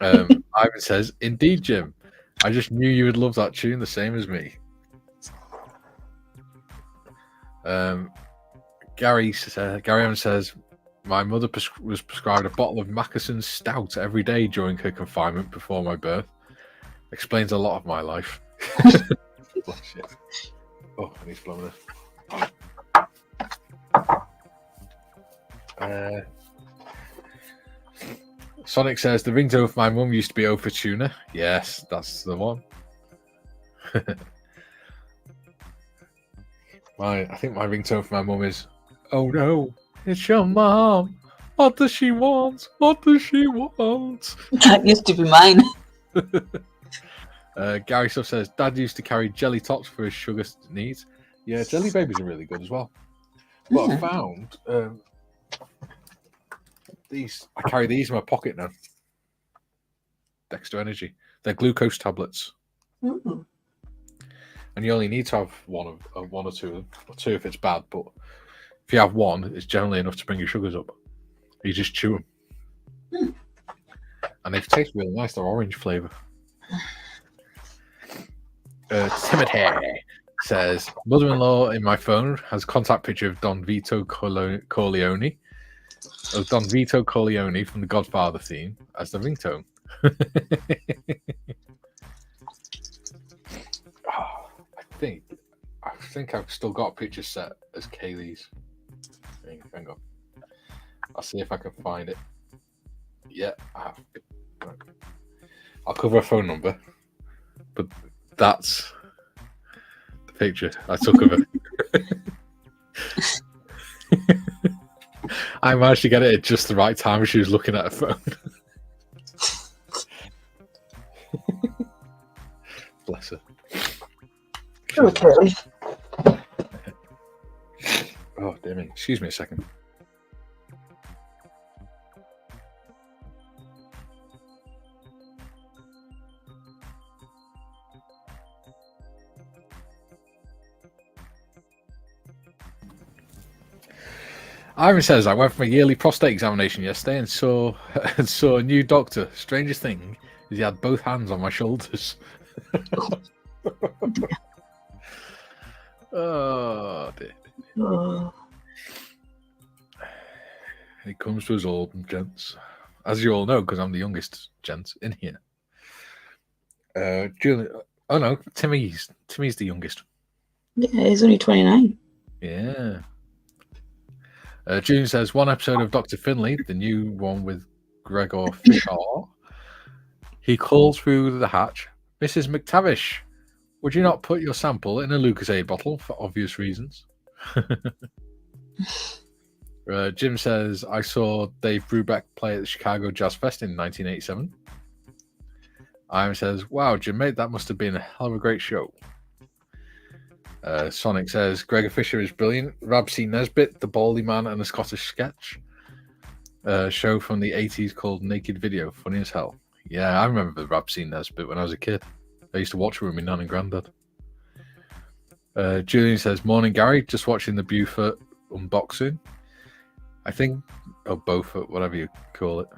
Ivan says, "Indeed, Jim. I just knew you would love that tune the same as me." Gary Evans says, "My mother was prescribed a bottle of Mackeson's Stout every day during her confinement before my birth. Explains a lot of my life." Bless you. Oh, I need to blow this. Sonic says, "The ringtone for my mum used to be O for Tuna." Yes, that's the one. I think my ringtone for my mum is, "Oh no, it's your mom. What does she want? What does she want?" That used to be mine. Gary Stuff says, "Dad used to carry jelly tots for his sugar needs." Yeah, jelly babies are really good as well. But I found I carry these in my pocket now. Dexter Energy. They're glucose tablets. Mm. And you only need to have one or two of them, or two if it's bad. But if you have one, it's generally enough to bring your sugars up. You just chew them. Mm. And they taste really nice. They're orange flavour. Timothy says, "Mother-in-law in my phone has contact picture of Don Vito Corleone. Don Vito Corleone from the Godfather theme as the ringtone." I think I've still got a picture set as Kaylee's. Hang on. I'll see if I can find it. Yeah, I have. I'll cover a phone number, but that's the picture I took of her. I managed to get it at just the right time when she was looking at her phone. Bless her. Okay. Oh, dear me. Excuse me a second. Ivan says, "I went for my yearly prostate examination yesterday and saw a new doctor. Strangest thing is he had both hands on my shoulders." Oh, dear. It comes to us all, gents. As you all know, because I'm the youngest gent in here. Julian, oh no, Timmy's the youngest. Yeah, he's only 29. Yeah. Julian says, "One episode of Dr. Finlay, the new one with Gregor Fisher. He calls through the hatch, 'Mrs. McTavish, would you not put your sample in a Lucasade bottle for obvious reasons?'" Jim says, "I saw Dave Brubeck play at the Chicago Jazz Fest in 1987. Ian says, "Wow, Jim, mate, that must have been a hell of a great show." Sonic says, "Gregor Fisher is brilliant. Rab C. Nesbitt, The Baldy Man and a Scottish Sketch. Show from the 80s called Naked Video. Funny as hell." Yeah, I remember Rab C. Nesbitt when I was a kid. I used to watch it with my nan and granddad. Julian says, "Morning, Gary. Just watching the Buford unboxing. I think, or Beaufort, whatever you call it.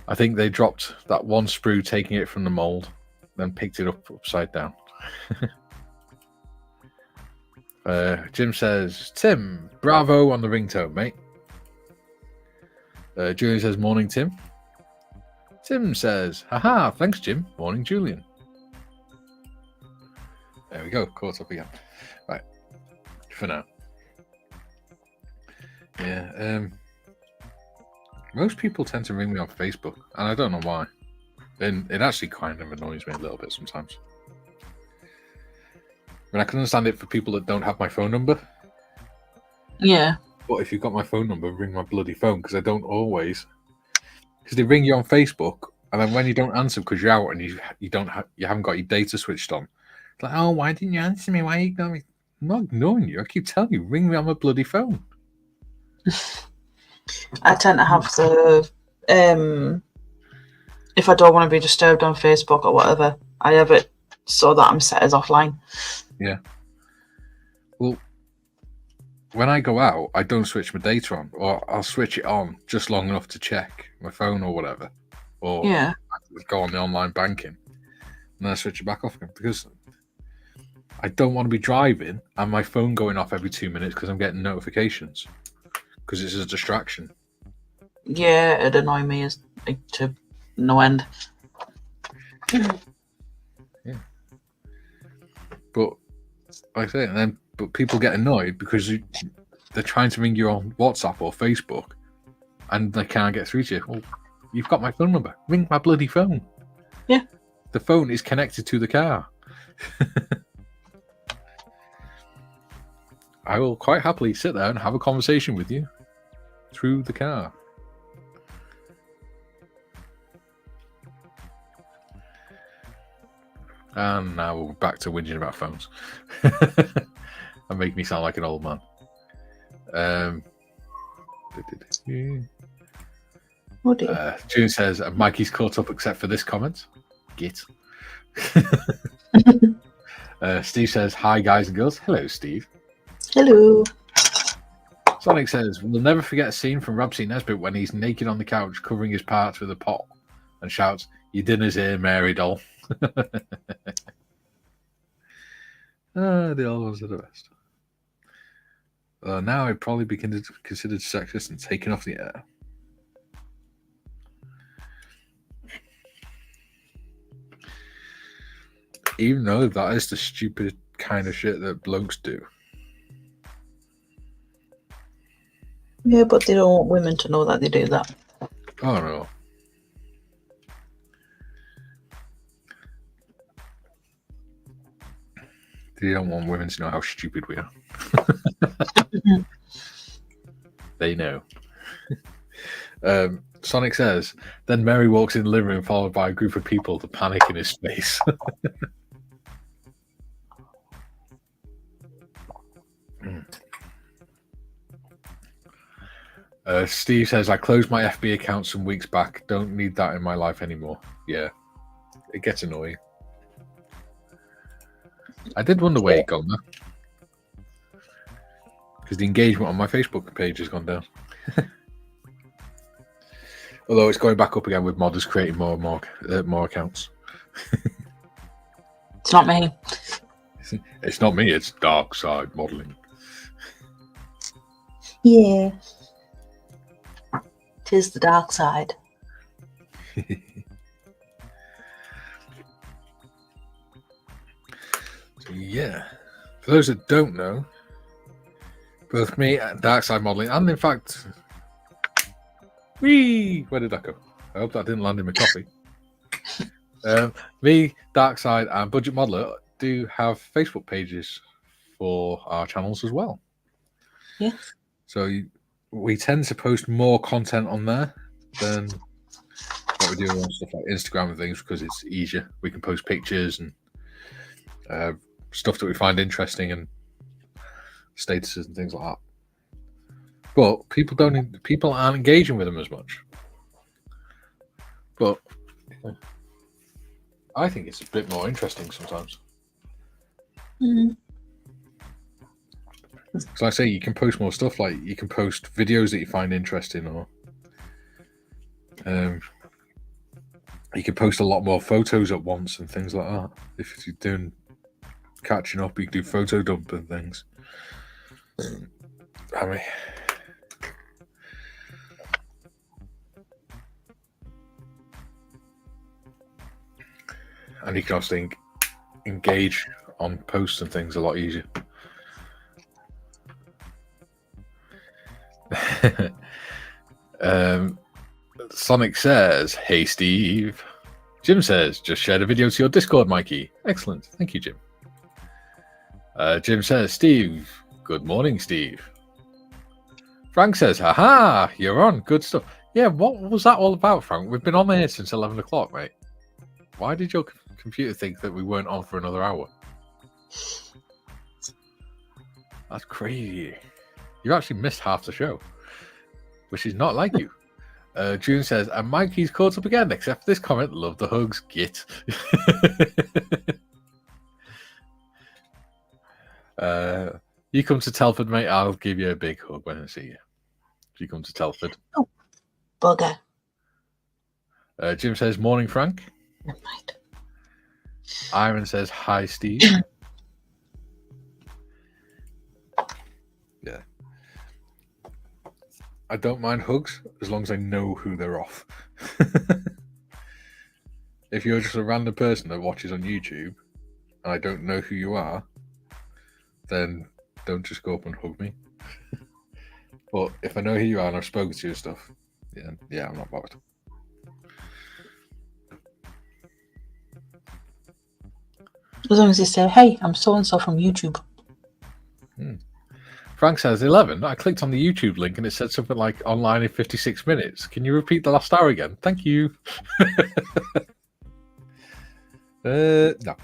I think they dropped that one sprue taking it from the mold, then picked it up upside down." Jim says, "Tim, bravo on the ringtone, mate." Julian says, "Morning, Tim." Tim says, "Haha, thanks, Jim. Morning, Julian." There we go, caught up again. Right, for now. Yeah, most people tend to ring me on Facebook, and I don't know why. And it actually kind of annoys me a little bit sometimes. I mean, I can understand it for people that don't have my phone number. Yeah. But if you've got my phone number, ring my bloody phone, because I don't always. Because they ring you on Facebook, and then when you don't answer because you're out and you haven't got your data switched on, it's like, "Oh, why didn't you answer me? Why are you ignoring me?" not ignoring you. I keep telling you, ring me on my bloody phone. I tend to have the if I don't want to be disturbed on Facebook or whatever, I have it so that I'm set as offline. Yeah. Well, when I go out, I don't switch my data on, or I'll switch it on just long enough to check my phone or whatever, or go on the online banking, and then I switch it back off again because I don't want to be driving and my phone going off every 2 minutes because I'm getting notifications because it's a distraction. Yeah, it'd annoy me to no end. Yeah. But like I say, but people get annoyed because they're trying to ring you on WhatsApp or Facebook and they can't get through to you. Well, you've got my phone number. Ring my bloody phone. Yeah. The phone is connected to the car. I will quite happily sit there and have a conversation with you through the car. And now we're back to whinging about phones. And make me sound like an old man. June says, Mikey's caught up except for this comment. Git. Steve says, hi guys and girls. Hello, Steve. Hello. Sonic says, we'll never forget a scene from Rob C. Nesbitt when he's naked on the couch covering his parts with a pot and shouts, your dinner's here, Mary doll. The old ones are the best. Now I'd probably be considered sexist and taken off the air. Even though that is the stupid kind of shit that blokes do. Yeah, but they don't want women to know that they do that. Oh no. They don't want women to know how stupid we are. They know. Sonic says, then Mary walks in the living room followed by a group of people to panic in his face. Steve says, I closed my FB account some weeks back. Don't need that in my life anymore. Yeah. It gets annoying. I did wonder where it gone though. Because the engagement on my Facebook page has gone down. Although it's going back up again with modders creating more and more accounts. It's not me. It's not me, it's Dark Side Modelling. Yeah. Tis the dark side. So, yeah. For those that don't know, both me and Dark Side Modelling, and in fact, where did that go? I hope that didn't land in my coffee. Me, Dark Side, and Budget Modeler do have Facebook pages for our channels as well. Yeah. So we tend to post more content on there than what we do on stuff like Instagram and things because it's easier. We can post pictures and stuff that we find interesting and statuses and things like that. But people aren't engaging with them as much. But I think it's a bit more interesting sometimes. Mm-hmm. So I say you can post more stuff, like you can post videos that you find interesting, or you can post a lot more photos at once and things like that. If you're doing catching up, you can do photo dump and things. I mean, and you can also engage on posts and things a lot easier. Sonic says, hey Steve. Jim says, just shared a video to your Discord, Mikey. Excellent. Thank you, Jim. Jim says, Steve. Good morning, Steve. Frank says, haha, you're on. Good stuff. Yeah, what was that all about, Frank? We've been on here since 11 o'clock, mate. Why did your computer think that we weren't on for another hour? That's crazy. You actually missed half the show, which is not like you. June says, and Mikey's caught up again, except for this comment. Love the hugs, git. You come to Telford, mate. I'll give you a big hug when I see you. If you come to Telford. Oh, bugger. Jim says, morning, Frank. Never mind. Iron says, hi, Steve. Yeah. I don't mind hugs as long as I know who they're off. If you're just a random person that watches on YouTube and I don't know who you are, then don't just go up and hug me. But if I know who you are and I've spoken to you and stuff, yeah, I'm not bothered. As long as you say, hey, I'm so-and-so from YouTube. Frank says, 11. I clicked on the YouTube link and it said something like online in 56 minutes. Can you repeat the last hour again? Thank you. No.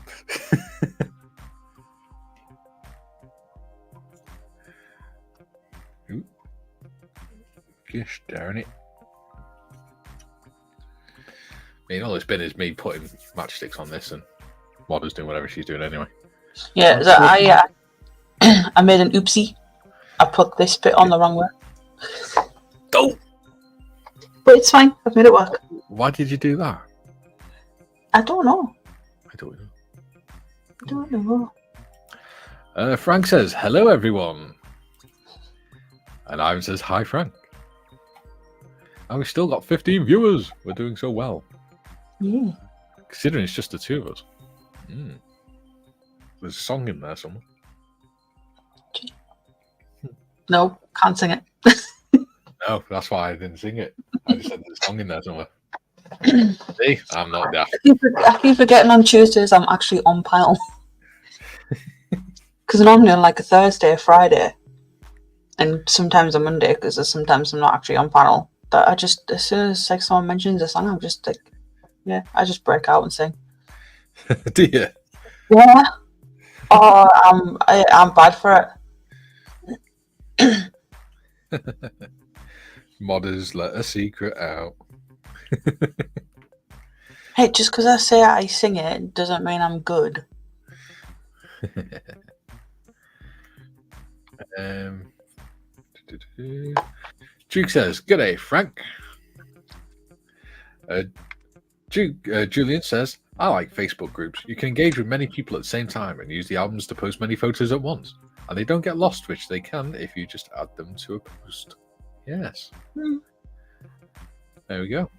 Ooh. Gosh darn it. I mean, all it's been is me putting matchsticks on this and Modder's doing whatever she's doing anyway. Yeah, so I made an oopsie. I put this bit on the wrong way. Oh! But it's fine. I've made it work. Why did you do that? I don't know. I don't know. I don't know. Frank says, hello, everyone. And Ivan says, hi, Frank. And we've still got 15 viewers. We're doing so well. Yeah. Considering it's just the two of us. There's a song in there somewhere. No, can't sing it. No, that's why I didn't sing it. I just said there's a song in there somewhere. See, I'm not daft. I keep forgetting on Tuesdays I'm actually on pile. Because normally on like a Thursday, Friday, and sometimes a Monday, because sometimes I'm not actually on panel. That I just, as soon as like someone mentions a song, I'm just like, yeah, I just break out and sing. Do you? Yeah. Oh, I'm bad for it. Modders let a secret out. Hey, just because I say I sing it doesn't mean I'm good. Duke says, "G'day, Frank." Julian says, "I like Facebook groups. You can engage with many people at the same time and use the albums to post many photos at once, and they don't get lost, which they can if you just add them to a post." Yes. There we go.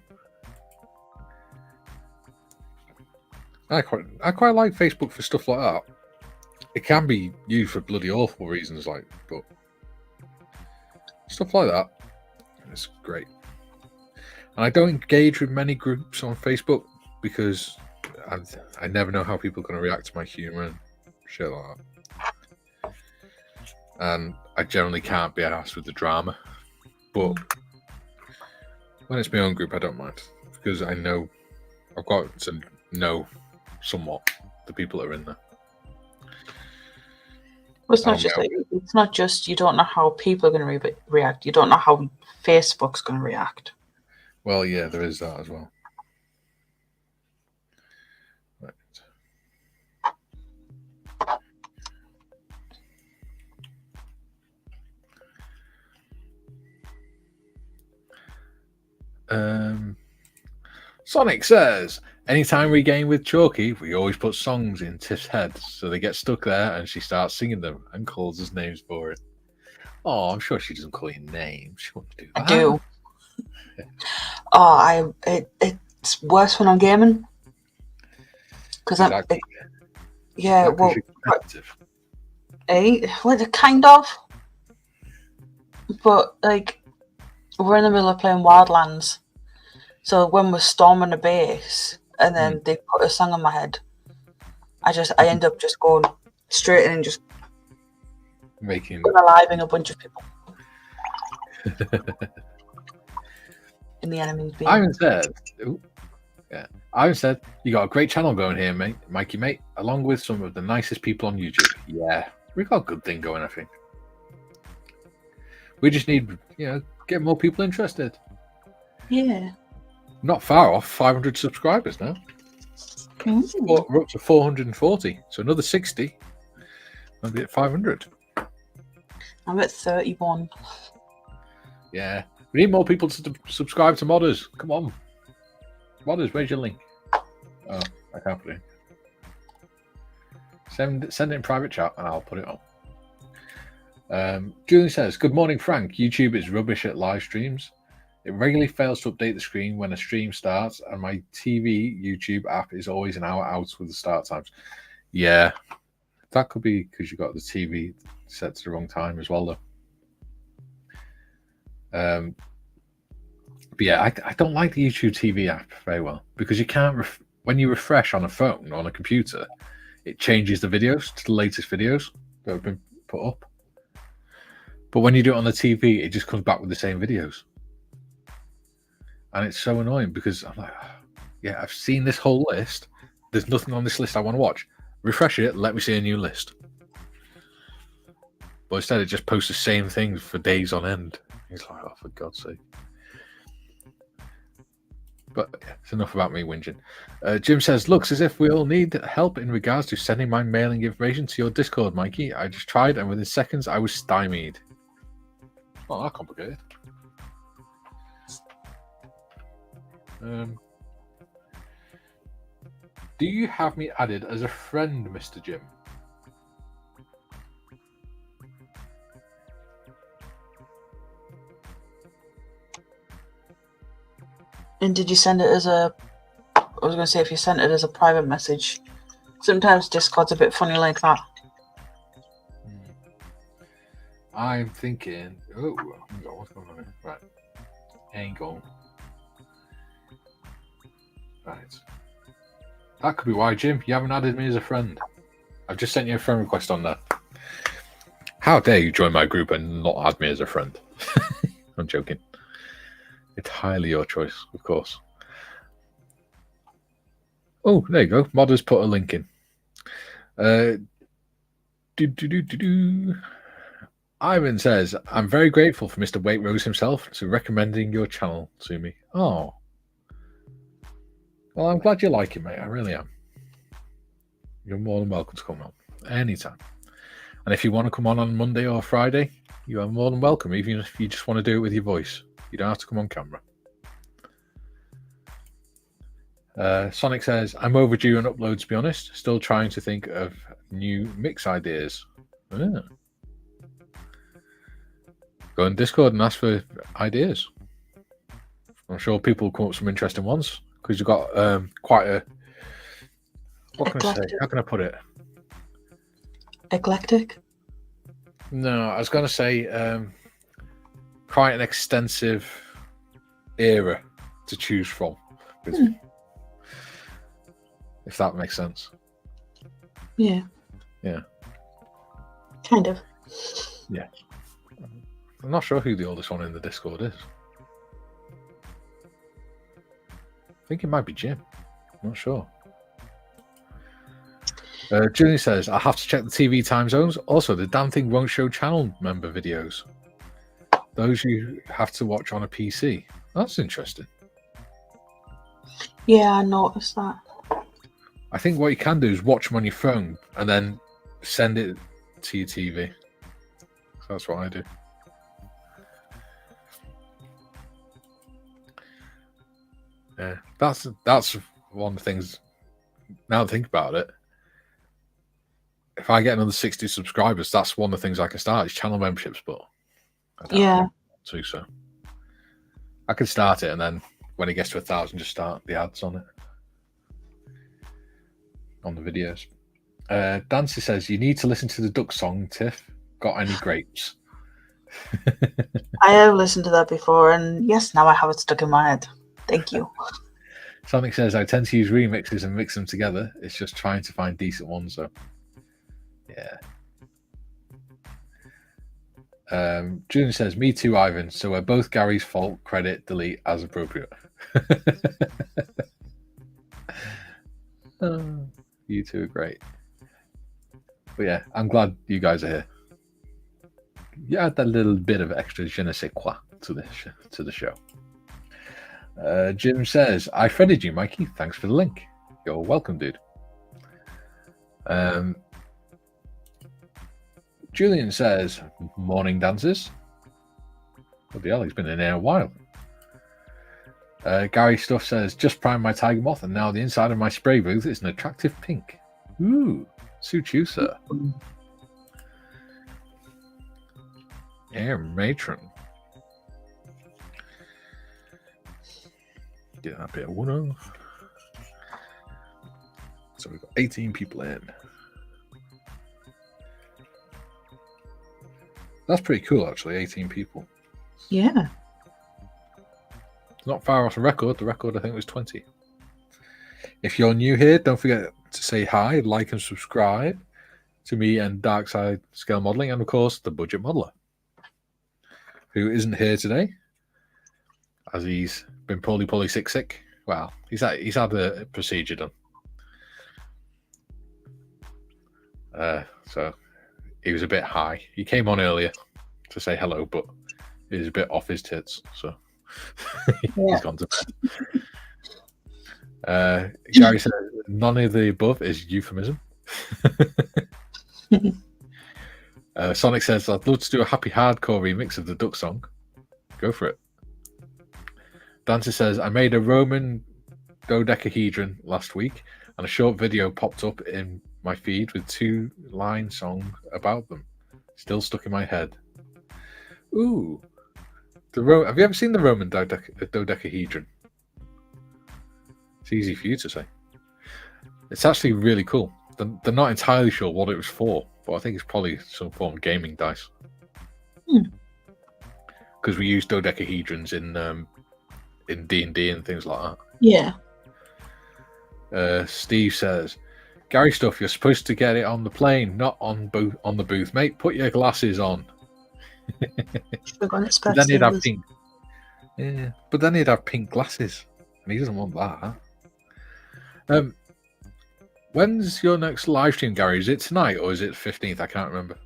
I quite like Facebook for stuff like that. It can be used for bloody awful reasons, but stuff like that, it's great. And I don't engage with many groups on Facebook because I never know how people are going to react to my humour and shit like that. And I generally can't be arsed with the drama. But when it's my own group, I don't mind because I know I've got to know somewhat the people that are in there. Well, it's not just you don't know how people are going to react. You don't know how Facebook's going to react. Well, yeah, there is that as well. Right. Sonic says, anytime we game with Chalky, we always put songs in Tiff's head, so they get stuck there and she starts singing them and calls us names for it. Oh, I'm sure she doesn't call you names. She wouldn't do that. I do. Oh, it's worse when I'm gaming. Because exactly. yeah, well, kind of. But like, we're in the middle of playing Wildlands, so when we're storming a base, and then they put a song on my head, I end up just going straight in and just unaliving a bunch of people. In the enemy's being. Ivan said, you got a great channel going here, Mikey, mate, along with some of the nicest people on YouTube. Yeah, we've got a good thing going, I think. We just need, get more people interested. Yeah. Not far off 500 subscribers now. We're up to 440, so another 60. I'll be at 500. I'm at 31. Yeah, we need more people to subscribe to Modders. Come on, Modders, where's your link? Oh, I can't put it in. Send it in private chat, and I'll put it on. Julian says, "Good morning, Frank. YouTube is rubbish at live streams. It regularly fails to update the screen when a stream starts, and my TV YouTube app is always an hour out with the start times." Yeah, that could be because you got the TV set to the wrong time as well, though. But yeah, I don't like the YouTube TV app very well because you can't when you refresh on a phone or on a computer, it changes the videos to the latest videos that have been put up. But when you do it on the TV, it just comes back with the same videos. And it's so annoying because I'm like, yeah, I've seen this whole list. There's nothing on this list I want to watch. Refresh it, let me see a new list. But instead, it just posts the same things for days on end. It's like, oh, for God's sake. But yeah, it's enough about me whinging. Jim says, looks as if we all need help in regards to sending my mailing information to your Discord, Mikey. I just tried, and within seconds, I was stymied. It's not that complicated. Do you have me added as a friend, Mr. Jim? And did you send it as a... I was going to say if you sent it as a private message. Sometimes Discord's a bit funny like that. I'm thinking... Oh, what's going on here? Right. Angle. Right. That could be why, Jim. You haven't added me as a friend. I've just sent you a friend request on there. How dare you join my group and not add me as a friend? I'm joking. Entirely your choice, of course. Oh, there you go. Modders put a link in. Ivan says, I'm very grateful for Mr. Waitrose himself to recommending your channel to me. Oh. Well, I'm glad you like it, mate. I really am. You're more than welcome to come on anytime. And if you want to come on Monday or Friday, you are more than welcome, even if you just want to do it with your voice. You don't have to come on camera. Sonic says, I'm overdue an upload, to be honest. Still trying to think of new mix ideas. Yeah. Go on Discord and ask for ideas. I'm sure people will come up with some interesting ones because you've got quite a... What can I say? How can I put it? Eclectic? No, I was going to say quite an extensive era to choose from. If that makes sense. Yeah. Yeah. Kind of. Yeah. I'm not sure who the oldest one in the Discord is. I think it might be Jim. I'm not sure. Julie says, I have to check the TV time zones. Also, the damn thing won't show channel member videos. Those you have to watch on a PC. That's interesting. Yeah, I noticed that. I think what you can do is watch them on your phone and then send it to your TV. So that's what I do. Yeah, that's one of the things. Now that I think about it, if I get another 60 subscribers, that's one of the things I can start is channel memberships. But I don't want to, so I can start it, and then when it gets to 1,000, just start the ads on it, on the videos. Dancy says, you need to listen to the duck song, Tiff. Got any grapes? I have listened to that before, and yes, now I have it stuck in my head. Thank you. Sonic says, I tend to use remixes and mix them together. It's just trying to find decent ones, so yeah. June says, me too, Ivan. So we're both Gary's fault. Credit, delete as appropriate. You two are great. But yeah, I'm glad you guys are here. you add that little bit of extra je ne sais quoi to the show. Jim says, I threaded you, Mikey. Thanks for the link. You're welcome, dude. Julian says, morning dancers. What the hell? He's been in there a while. Gary Stuff says, just primed my tiger moth and now the inside of my spray booth is an attractive pink. Ooh, suits you, sir. Yeah, matron. Get that bit of one off. So we've got 18 people in. That's pretty cool, actually, 18 people. Yeah. Not far off the record. The record, I think, was 20. If you're new here, don't forget to say hi, like, and subscribe to me and Darkside Scale Modeling, and, of course, the Budget Modeler, who isn't here today, as he's been poorly sick. Well, he's had a procedure done. So he was a bit high. He came on earlier to say hello, but he was a bit off his tits, so he's gone to bed. Gary said, none of the above is euphemism. Sonic says, I'd love to do a happy hardcore remix of the Duck song. Go for it. Dancer says, I made a Roman dodecahedron last week and a short video popped up in my feed with 2-line song about them. Still stuck in my head. Ooh. Have you ever seen the Roman dodecahedron? It's easy for you to say. It's actually really cool. They're not entirely sure what it was for, but I think it's probably some form of gaming dice. Because we use dodecahedrons in D&D and things like that. Yeah. Steve says, Gary Stuff, you're supposed to get it on the plane, not on the booth, mate. Put your glasses on. But then he'd have pink. Yeah, but then he'd have pink glasses, and he doesn't want that. When's your next live stream, Gary? Is it tonight or is it 15th? I can't remember.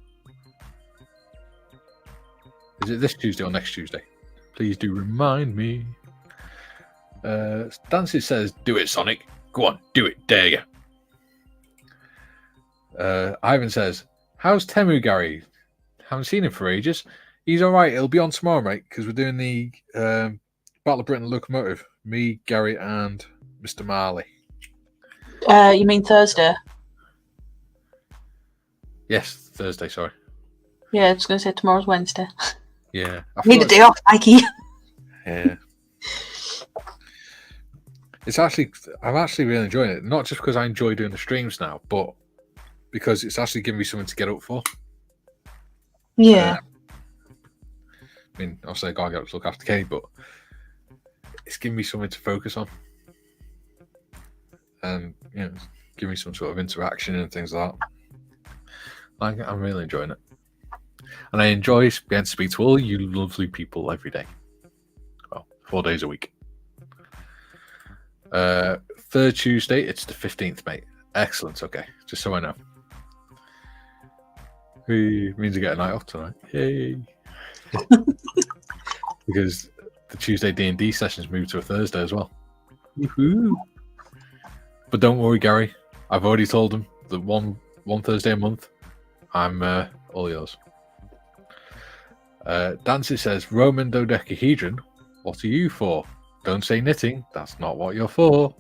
Is it this Tuesday or next Tuesday? Please do remind me. Dancy says, do it, Sonic. Go on, do it. Dare you. Ivan says, how's Temu, Gary? Haven't seen him for ages. He's all right. He'll be on tomorrow, mate, because we're doing the Battle of Britain Locomotive. Me, Gary, and Mr. Marley. You mean Thursday? Yes, Thursday, sorry. Yeah, I was going to say tomorrow's Wednesday. Yeah. I need a day off, Mikey. Yeah. I'm actually really enjoying it. Not just because I enjoy doing the streams now, but because it's actually giving me something to get up for. Yeah. I mean, obviously I gotta get up to look after Kate, but it's giving me something to focus on. And, give me some sort of interaction and things like that. I'm really enjoying it. And I enjoy getting to speak to all you lovely people every day. Well, 4 days a week. Third Tuesday, it's the 15th, mate. Excellent, okay. Just so I know. It means I get a night off tonight. Yay! Because the Tuesday D&D sessions moved to a Thursday as well. Woohoo! But don't worry, Gary. I've already told them that one Thursday a month, I'm all yours. Dancy says, Roman dodecahedron, what are you for? Don't say knitting. That's not what you're for.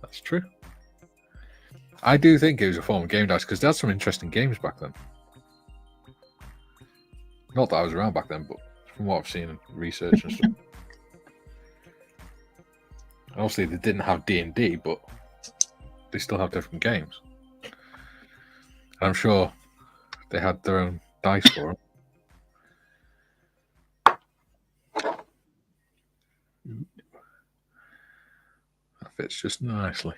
That's true. I do think it was a form of game dice because they had some interesting games back then. Not that I was around back then, but from what I've seen in research and stuff. And obviously, they didn't have D&D, but they still have different games. And I'm sure they had their own dice for it. That fits just nicely.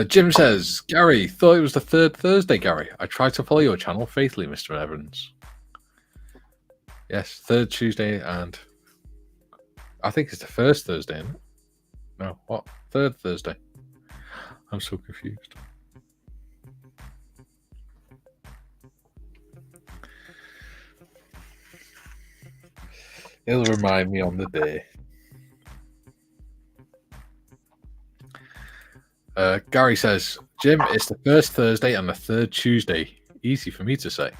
Jim says, Gary, thought it was the third Thursday, Gary. I tried to follow your channel faithfully, Mr. Evans. Yes, third Tuesday, and I think it's the first Thursday, isn't it? No, what? Third Thursday? I'm so confused. It'll remind me on the day. Gary says, Jim, it's the first Thursday and the third Tuesday. Easy for me to say.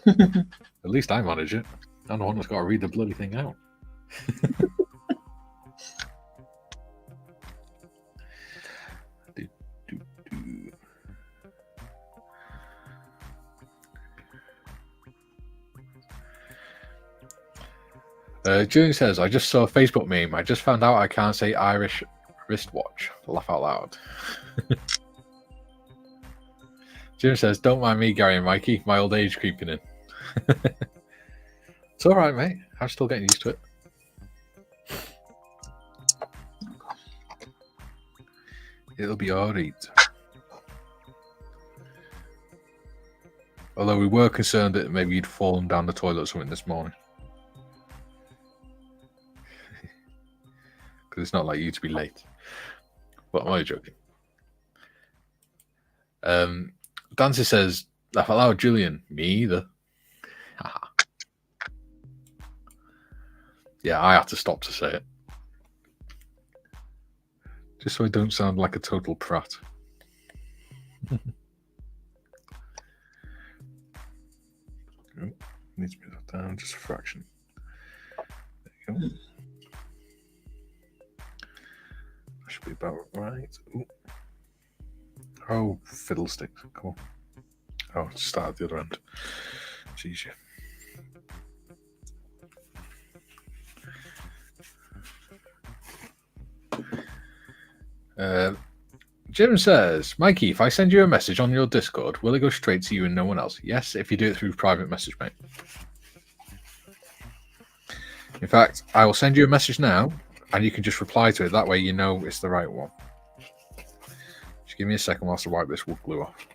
At least I manage it. I'm the one that's got to read the bloody thing out. Julian says, I just saw a Facebook meme. I just found out I can't say Irish wristwatch. Laugh out loud. Jim says, don't mind me, Gary and Mikey. My old age creeping in. It's all right, mate. I'm still getting used to it. It'll be all right. Although we were concerned that maybe you'd fallen down the toilet or something this morning. Because it's not like you to be late. But I'm only joking. Dancy says, laugh out loud, Julian. Me either. Yeah, I have to stop to say it. Just so I don't sound like a total prat. Oh, need to move that down just a fraction. There you go. That should be about right. Ooh. Oh, fiddlesticks. Come on. Oh, start at the other end. It's easier. Jim says, Mikey, if I send you a message on your Discord, will it go straight to you and no one else? Yes, if you do it through private message, mate. In fact, I will send you a message now, and you can just reply to it. That way you know it's the right one. Just give me a second whilst I wipe this wood glue off.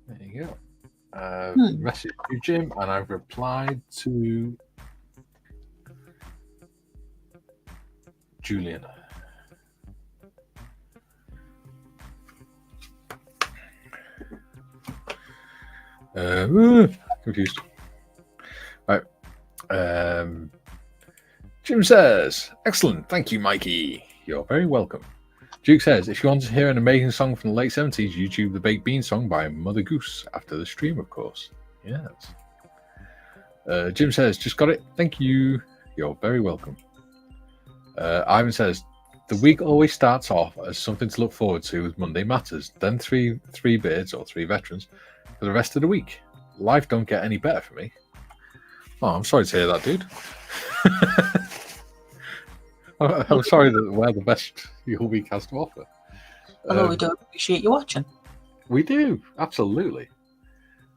There you go. Message to Jim, and I've replied to Julian. Confused. Right. Jim says, excellent. Thank you, Mikey. You're very welcome. Duke says, if you want to hear an amazing song from the late 70s, YouTube the Baked Bean song by Mother Goose after the stream, of course. Yes. Jim says, just got it. Thank you. You're very welcome. Ivan says, the week always starts off as something to look forward to with Monday Matters, then three beards or three veterans for the rest of the week. Life don't get any better for me. Oh, I'm sorry to hear that, dude. I'm sorry that we're the best your week has to offer. Although we do appreciate you watching. We do, absolutely.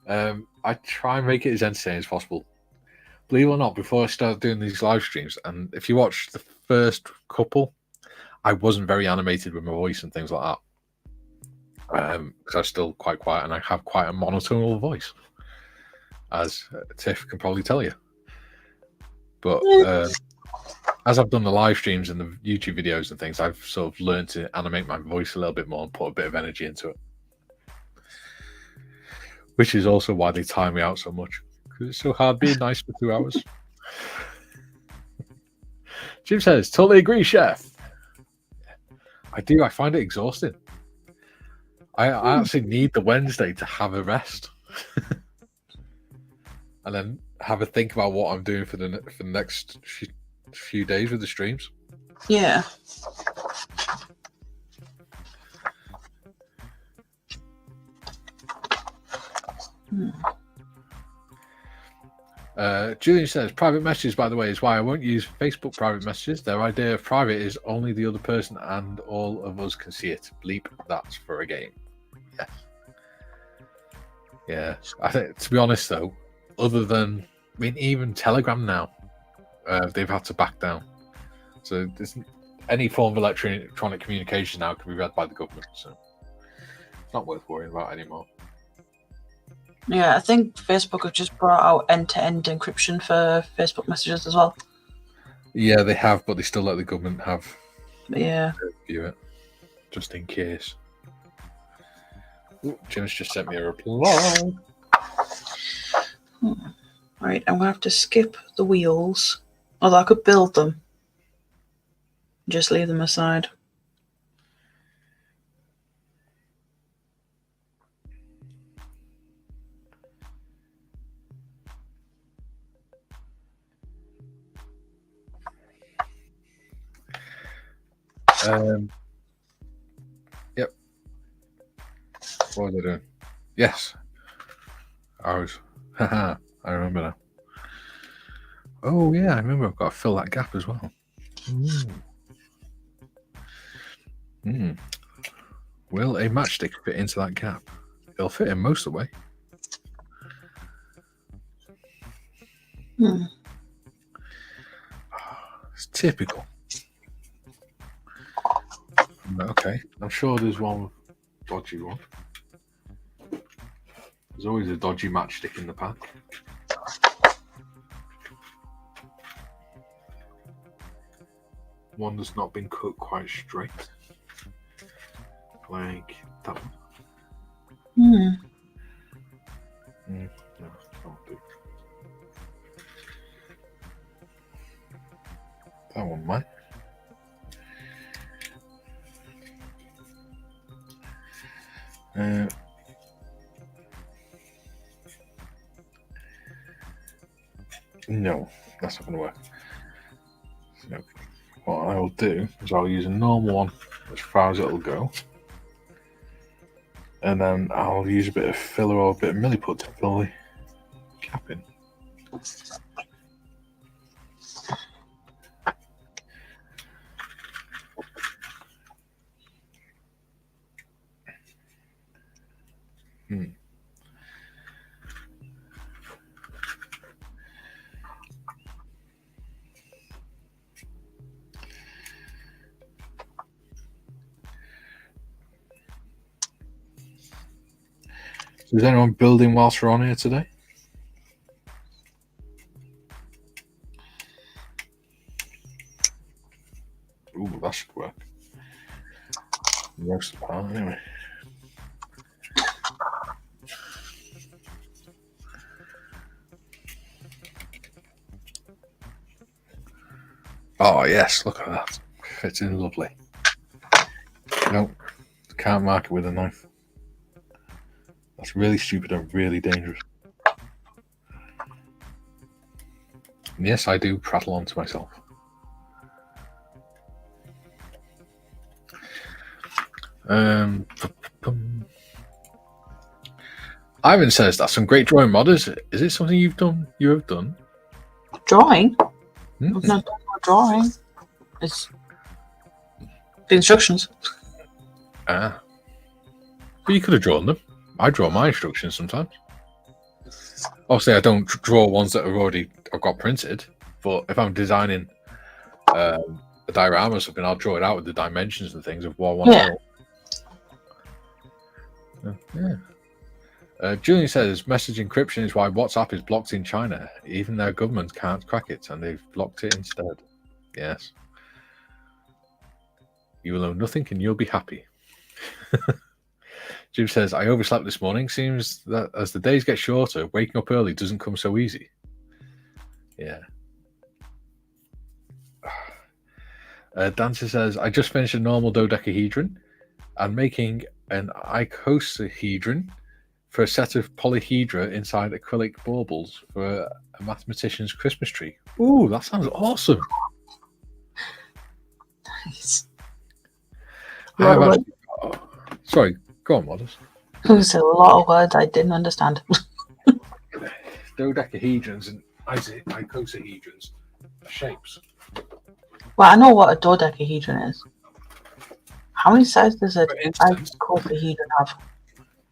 I try and make it as entertaining as possible. Believe it or not, before I started doing these live streams, and if you watch the first couple, I wasn't very animated with my voice and things like that. because I'm still quite quiet and I have quite a monotonal voice, as Tiff can probably tell you. But as I've done the live streams and the YouTube videos and things, I've sort of learned to animate my voice a little bit more and put a bit of energy into it. Which is also why they tire me out so much. Because it's so hard being nice for 2 hours. Jim says, totally agree, Chef. I do. I find it exhausting. I actually need the Wednesday to have a rest. And then have a think about what I'm doing for the next few days with the streams. Yeah. Julian says, private messages, by the way, is why I won't use Facebook private messages. Their idea of private is only the other person and all of us can see it. Bleep, that's for a game. Yes. Yeah. I think, to be honest, though, other than, I mean, even Telegram now, they've had to back down. So any form of electronic communication now can be read by the government. So it's not worth worrying about anymore. Yeah, I think Facebook have just brought out end-to-end encryption for Facebook messages as well. Yeah, they have, but they still let the government have view it, just in case. Ooh, Jim's just sent me a reply. Right, I'm going to have to skip the wheels. Although I could build them. Just leave them aside. Yep. What was I doing? Yes. I remember now. Oh, yeah, I remember. I've got to fill that gap as well. Will a matchstick fit into that gap? It'll fit in most of the way. It's typical. Okay, I'm sure there's one dodgy one. There's always a dodgy matchstick in the pack. One that's not been cut quite straight. Like that one. No, can't do. That one might. No, that's not going to work. So what I will do is I'll use a normal one as far as it'll go. And then I'll use a bit of filler or a bit of milliput to fill the cap in. So is anyone building whilst we're on here today? Ooh, that should work. Most of the part, anyway. Oh, yes, look at that. Fits in lovely. Nope, can't mark it with a knife. That's really stupid and really dangerous. And yes, I do prattle on to myself. Ivan says that's some great drawing modders. Is it something you have done? Drawing? I've not done no drawing. It's the instructions. But you could have drawn them. I draw my instructions sometimes. Obviously, I don't draw ones that I've got printed. But if I'm designing a diorama or something, I'll draw it out with the dimensions and things of what I want to draw. Yeah. Julian says message encryption is why WhatsApp is blocked in China. Even their government can't crack it, and they've blocked it instead. Yes. You will own nothing, and you'll be happy. Jim says, I overslept this morning. Seems that as the days get shorter, waking up early doesn't come so easy. Yeah. Dancer says, I just finished a normal dodecahedron and making an icosahedron for a set of polyhedra inside acrylic baubles for a mathematician's Christmas tree. Ooh, that sounds awesome. Nice. Sorry, go on, Modest. There's a lot of words I didn't understand. Dodecahedrons and icosahedrons are shapes. Well, I know what a dodecahedron is. How many sides does a icosahedron have?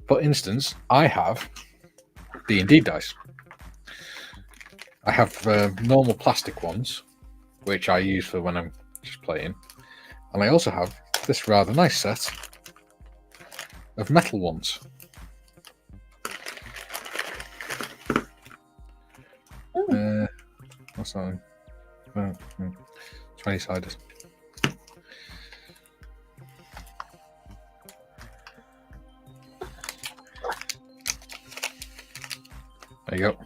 For instance, I have D&D dice. I have normal plastic ones, which I use for when I'm just playing. And I also have this rather nice set of metal ones. What's that one? 20-sided. There you go.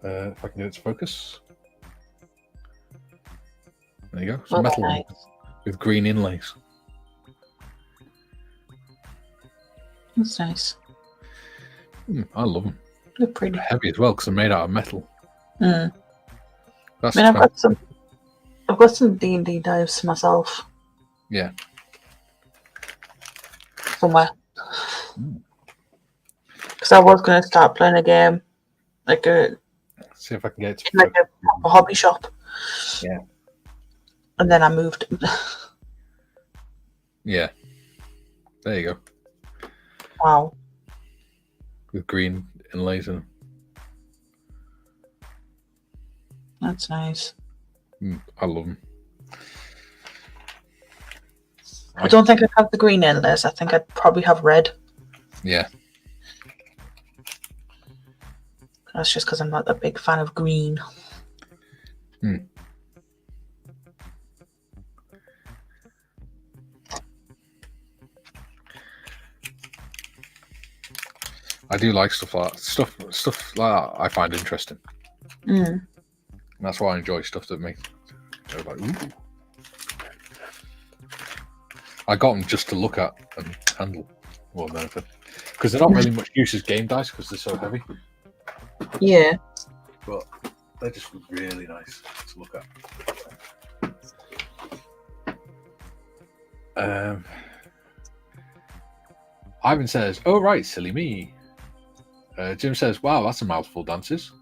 If I can get it to focus. There you go. Some metal ones with green inlays. That's nice. I love them. They're pretty. They're heavy as well because they're made out of metal. Mm. That's I've got some D&D dice myself. Yeah. Somewhere. Because I was going to start playing a game, like see if I can get it like a hobby shop. Yeah. And then I moved. Yeah. There you go. Wow. With green inlays in them. That's nice. I love them. I don't think I'd have the green inlays. I think I'd probably have red. Yeah. That's just because I'm not a big fan of green. I do like stuff like that. Stuff like that I find interesting. And that's why I enjoy stuff that makes like, ooh. I got them just to look at and handle more than anything. Because they're not really much use as game dice because they're so heavy. Yeah. But they're just really nice to look at. Ivan says, oh right, silly me. Jim says, wow, that's a mouthful, Dances.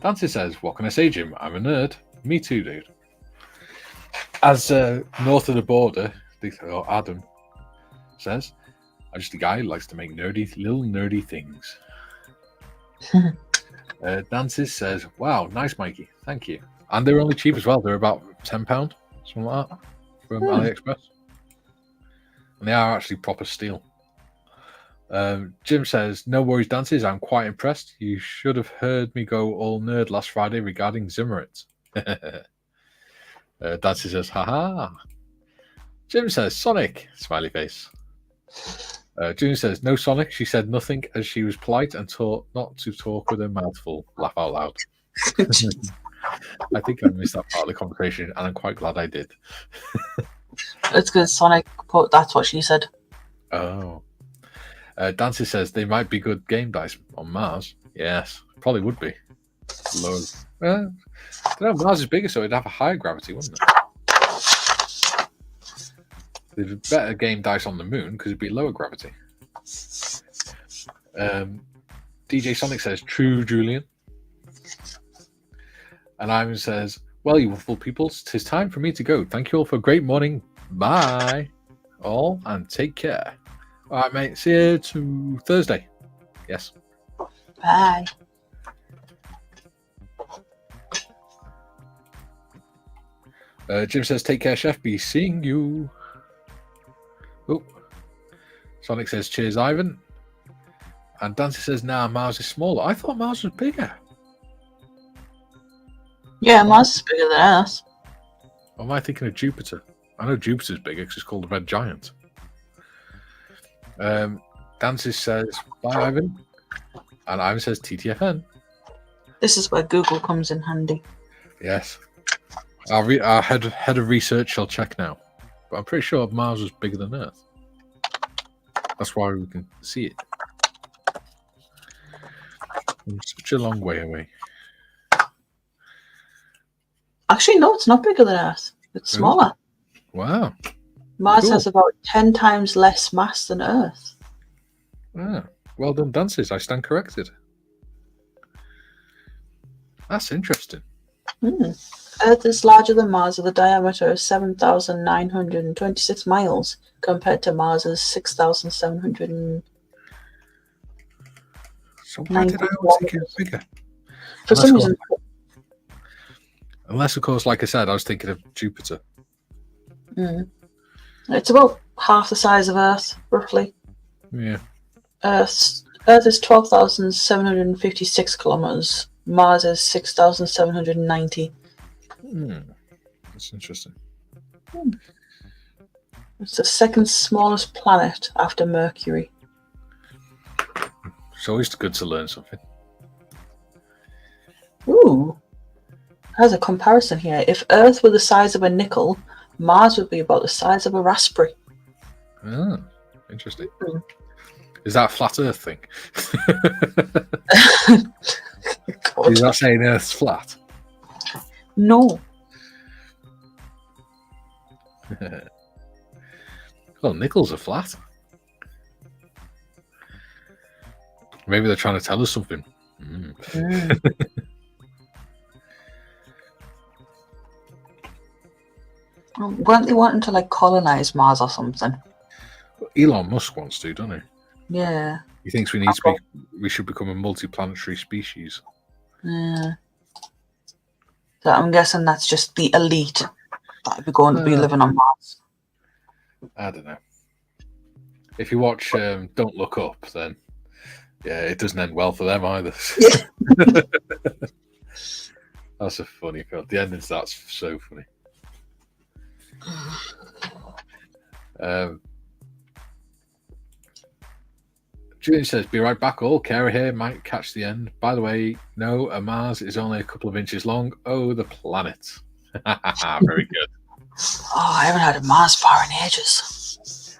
Dances says, what can I say, Jim? I'm a nerd. Me too, dude. As north of the border, Adam says, I'm just a guy who likes to make little nerdy things. Dances says, wow, nice, Mikey. Thank you. And they're only cheap as well. They're about £10, something like that, from AliExpress. And they are actually proper steel. Jim says, no worries, Dances. I'm quite impressed. You should have heard me go all nerd last Friday regarding Zimmerits. Dances says, haha. Jim says, Sonic. Smiley face. June says, no Sonic. She said nothing as she was polite and taught not to talk with her mouth full. Laugh out loud. I think I missed that part of the conversation, and I'm quite glad I did. It's because Sonic put, that's what she said. Oh. Dancy says they might be good game dice on Mars. Yes, probably would be. Low. I don't know, Mars is bigger, so it'd have a higher gravity, wouldn't it? There'd be better game dice on the moon because it'd be lower gravity. DJ Sonic says, true, Julian. And Ivan says, well, you wonderful people, 'tis time for me to go. Thank you all for a great morning. Bye, all, and take care. All right, mate. See you to Thursday. Yes. Bye. Jim says, take care, chef. Be seeing you. Oh. Sonic says, cheers, Ivan. And Dancy says, nah, Mars is smaller. I thought Mars was bigger. Yeah, Mars is bigger than Earth. Or am I thinking of Jupiter? I know Jupiter's bigger because it's called the Red Giant. Dancy says, bye, Ivan. And Ivan says, TTFN. This is where Google comes in handy. Yes. Our head of research shall check now. But I'm pretty sure Mars was bigger than Earth. That's why we can see it. From such a long way away. Actually, no, it's not bigger than Earth. It's smaller. Wow. Mars has about 10 times less mass than Earth. Ah, well done, Dances. I stand corrected. That's interesting. Earth is larger than Mars with a diameter of 7,926 miles compared to Mars's 6,700. So why did I always think it was bigger? For some reason. Unless, of course, like I said, I was thinking of Jupiter. It's about half the size of Earth, roughly. Yeah. Earth is 12,756 kilometers. Mars is 6,790. That's interesting. It's the second smallest planet after Mercury. It's always good to learn something. Ooh. There's a comparison here. If Earth were the size of a nickel, Mars would be about the size of a raspberry. Ah, interesting. Is that a flat Earth thing? Is that saying Earth's flat? No. Well, nickels are flat. Maybe they're trying to tell us something. Weren't they wanting to colonize Mars or something? Elon Musk wants to, doesn't he? Yeah. He thinks we should become a multi-planetary species. Yeah. So I'm guessing that's just the elite that are going to be living on Mars. I don't know. If you watch Don't Look Up, then yeah, it doesn't end well for them either. That's a funny film. The ending to that's so funny. Julian says, be right back all. Kara here, might catch the end. By the way, no, a Mars is only a couple of inches long. Oh, the planet. Very good. Oh, I haven't had a Mars bar in ages.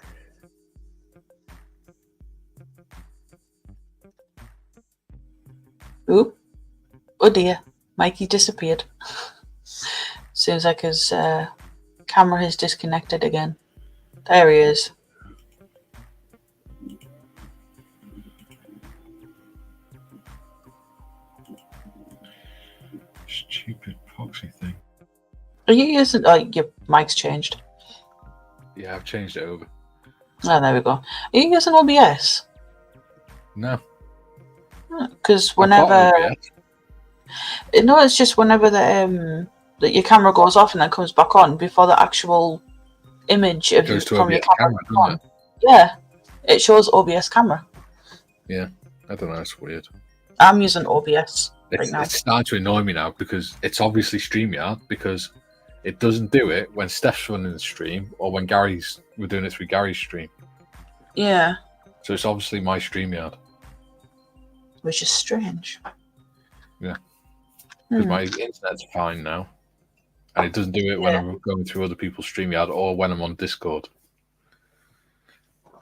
Ooh. Oh dear. Mikey disappeared. Seems like his camera has disconnected again. There he is. Stupid proxy thing. Are you using... Oh, your mic's changed. Yeah, I've changed it over. Oh, there we go. Are you using OBS? No. Because whenever... No, it's just whenever that your camera goes off and then comes back on before the actual image of you from your camera on. Yeah, it shows OBS camera. Yeah, I don't know. It's weird. I'm using OBS right now. It's starting to annoy me now because it's obviously StreamYard because it doesn't do it when Steff's running the stream or when we're doing it through Gary's stream. Yeah. So it's obviously my StreamYard. Which is strange. Yeah. Because my internet's fine now. And it doesn't do it when I'm going through other people's StreamYard or when I'm on Discord.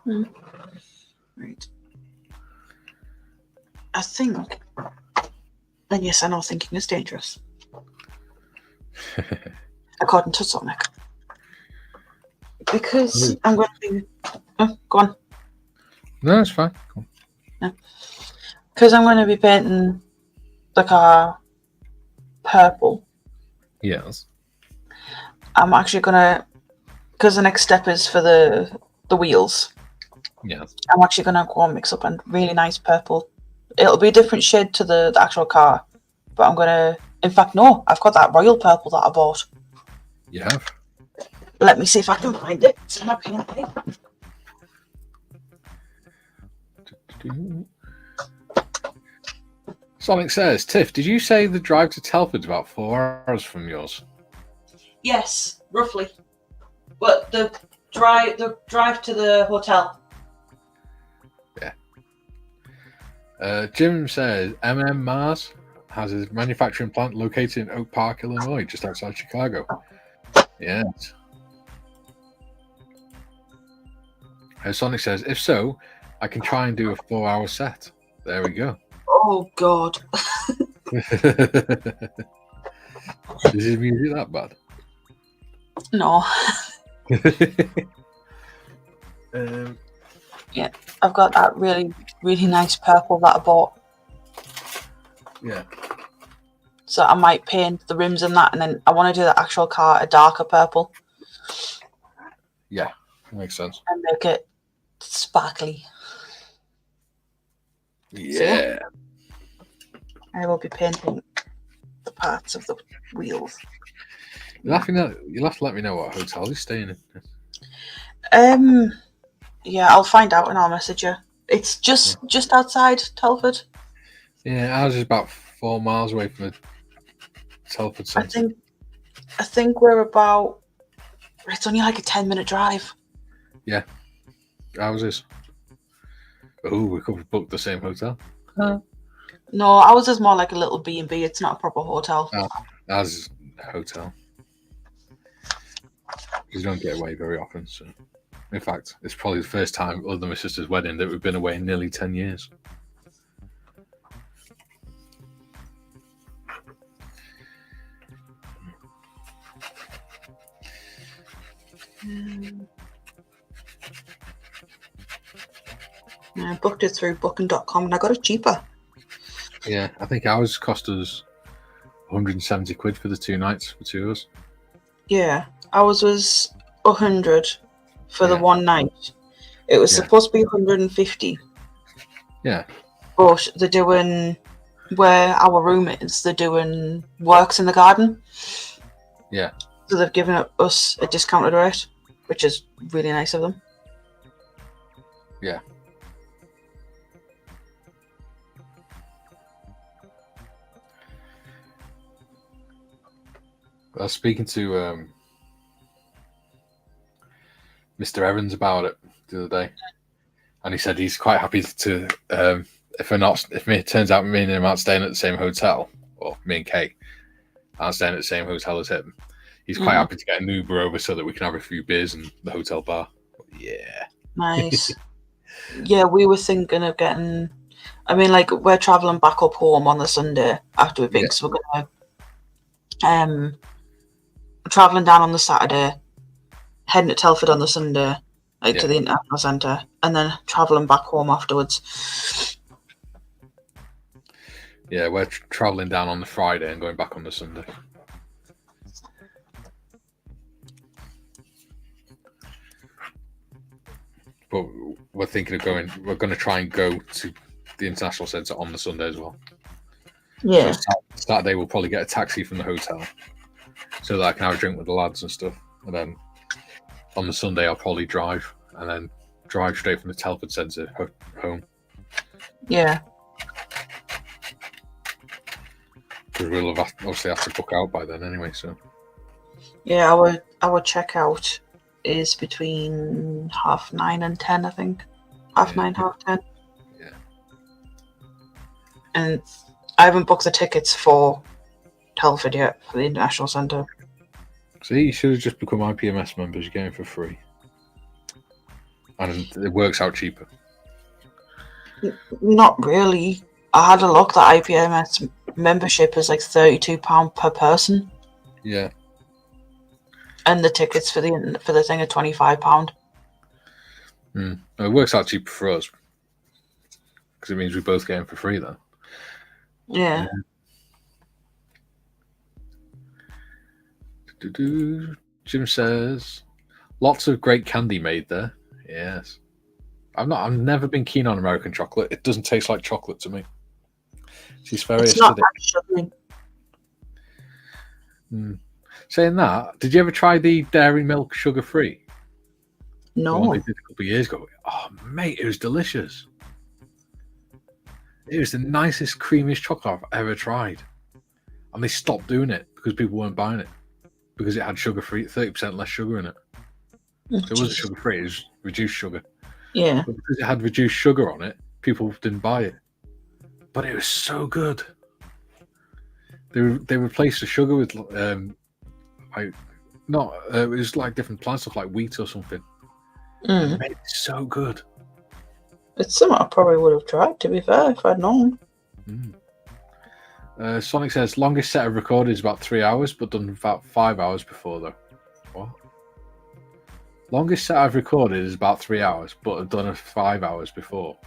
Right. I think... And yes, I know thinking is dangerous. According to Sonic. Because I'm going to be... go on. No, it's fine. Cool. Yeah. Because I'm going to be painting the car purple. Yes. I'm actually going to... Because the next step is for the wheels. Yes. I'm actually going to go and mix up a really nice purple. It'll be a different shade to the actual car. But I'm going to... In fact, no. I've got that royal purple that I bought. You have? Let me see if I can find it. It's in my paint. Sonic says, Tiff, did you say the drive to Telford's about 4 hours from yours? Yes, roughly. But the drive to the hotel. Yeah. Jim says, Mars has a manufacturing plant located in Oak Park, Illinois, just outside Chicago. Yes. Sonic says, if so, I can try and do a 4-hour set. There we go. Oh, God. Is his music that bad? No. Yeah, I've got that really, really nice purple that I bought. Yeah. So I might paint the rims in that, and then I want to do the actual car a darker purple. Yeah, makes sense. And make it sparkly. Yeah. So, I will be painting the parts of the wheels. You'll have to let me know what hotel he's staying in. Yeah, I'll find out and I'll message you. It's just outside Telford. Yeah, ours is about 4 miles away from the Telford Centre. I think we're about. It's only like a 10-minute drive. Yeah, ours is. Oh, we could have booked the same hotel. No, ours is more like a little B&B. It's not a proper hotel. Ours is a hotel. Because you don't get away very often. So, in fact, it's probably the first time other than my sister's wedding that we've been away in nearly 10 years. I booked it through booking.com and I got it cheaper. Yeah, I think ours cost us 170 quid for the 2 nights for 2 of us. Yeah, ours was 100 for the 1 night. It was supposed to be 150. Yeah. But they're doing, where our room is, they're doing works in the garden. Yeah. So they've given us a discounted rate, which is really nice of them. Yeah. I was speaking to Mr. Evans about it the other day, and he said he's quite happy to if it turns out me and him aren't staying at the same hotel, or me and Kay aren't staying at the same hotel as him, he's quite happy to get an Uber over so that we can have a few beers in the hotel bar. Yeah. Nice. Yeah, we were thinking of getting. I mean, like, we're traveling back up home on the Sunday after we big, so we're gonna traveling down on the Saturday, heading to Telford on the Sunday, to the International Centre, and then traveling back home afterwards. Yeah, we're traveling down on the Friday and going back on the Sunday. But we're thinking of going. We're going to try and go to the International Centre on the Sunday as well. Yeah. So Saturday we'll probably get a taxi from the hotel, so that I can have a drink with the lads and stuff. And then on the Sunday I'll probably drive, and then drive straight from the Telford Centre home. Yeah. Because we'll have obviously have to book out by then anyway. So. Yeah, our checkout is between 9:30 and 10, I think. 9:30, 10:30. Yeah. And I haven't booked the tickets for Telford yet for the International Centre. See, you should have just become IPMS members. You're getting for free, and it works out cheaper. Not really. I had a look. The IPMS membership is like £32 per person. Yeah. And the tickets for the thing are £25. It works out cheaper for us because it means we both get in for free then. Yeah. Jim says, lots of great candy made there. Yes. I've never been keen on American chocolate. It doesn't taste like chocolate to me. It's very acidic. Saying that, did you ever try the dairy milk sugar free? No. The one they did a couple of years ago. Oh mate, it was delicious. It was the nicest, creamiest chocolate I've ever tried. And they stopped doing it because people weren't buying it. Because it had sugar-free, 30% less sugar in it. So it wasn't sugar-free, it was reduced sugar. Yeah. But because it had reduced sugar on it, people didn't buy it. But it was so good. They replaced the sugar with it was like different plant stuff like wheat or something. It made it so good. It's something I probably would have tried, to be fair, if I'd known. Sonic says longest set of recorded is about 3 hours, but done about 5 hours before though. What? Longest set I've recorded is about 3 hours, but I've done it 5 hours before.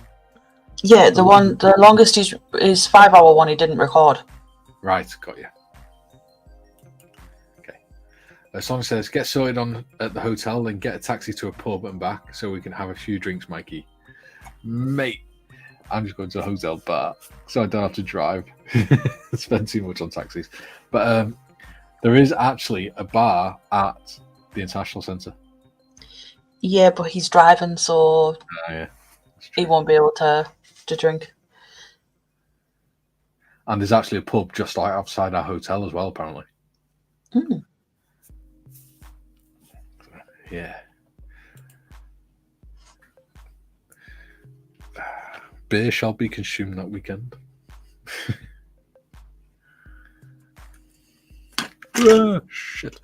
Yeah, the longest is 5 hour one he didn't record. Right, got you. Okay. Sonic says get sorted on at the hotel, then get a taxi to a pub and back so we can have a few drinks, Mikey. Mate, I'm just going to a hotel bar so I don't have to drive. Spend too much on taxis. But there is actually a bar at the International Centre. Yeah, but he's driving, so Yeah, he won't be able to drink. And there's actually a pub just like outside our hotel as well, apparently. Yeah. Beer shall be consumed that weekend. Oh, shit.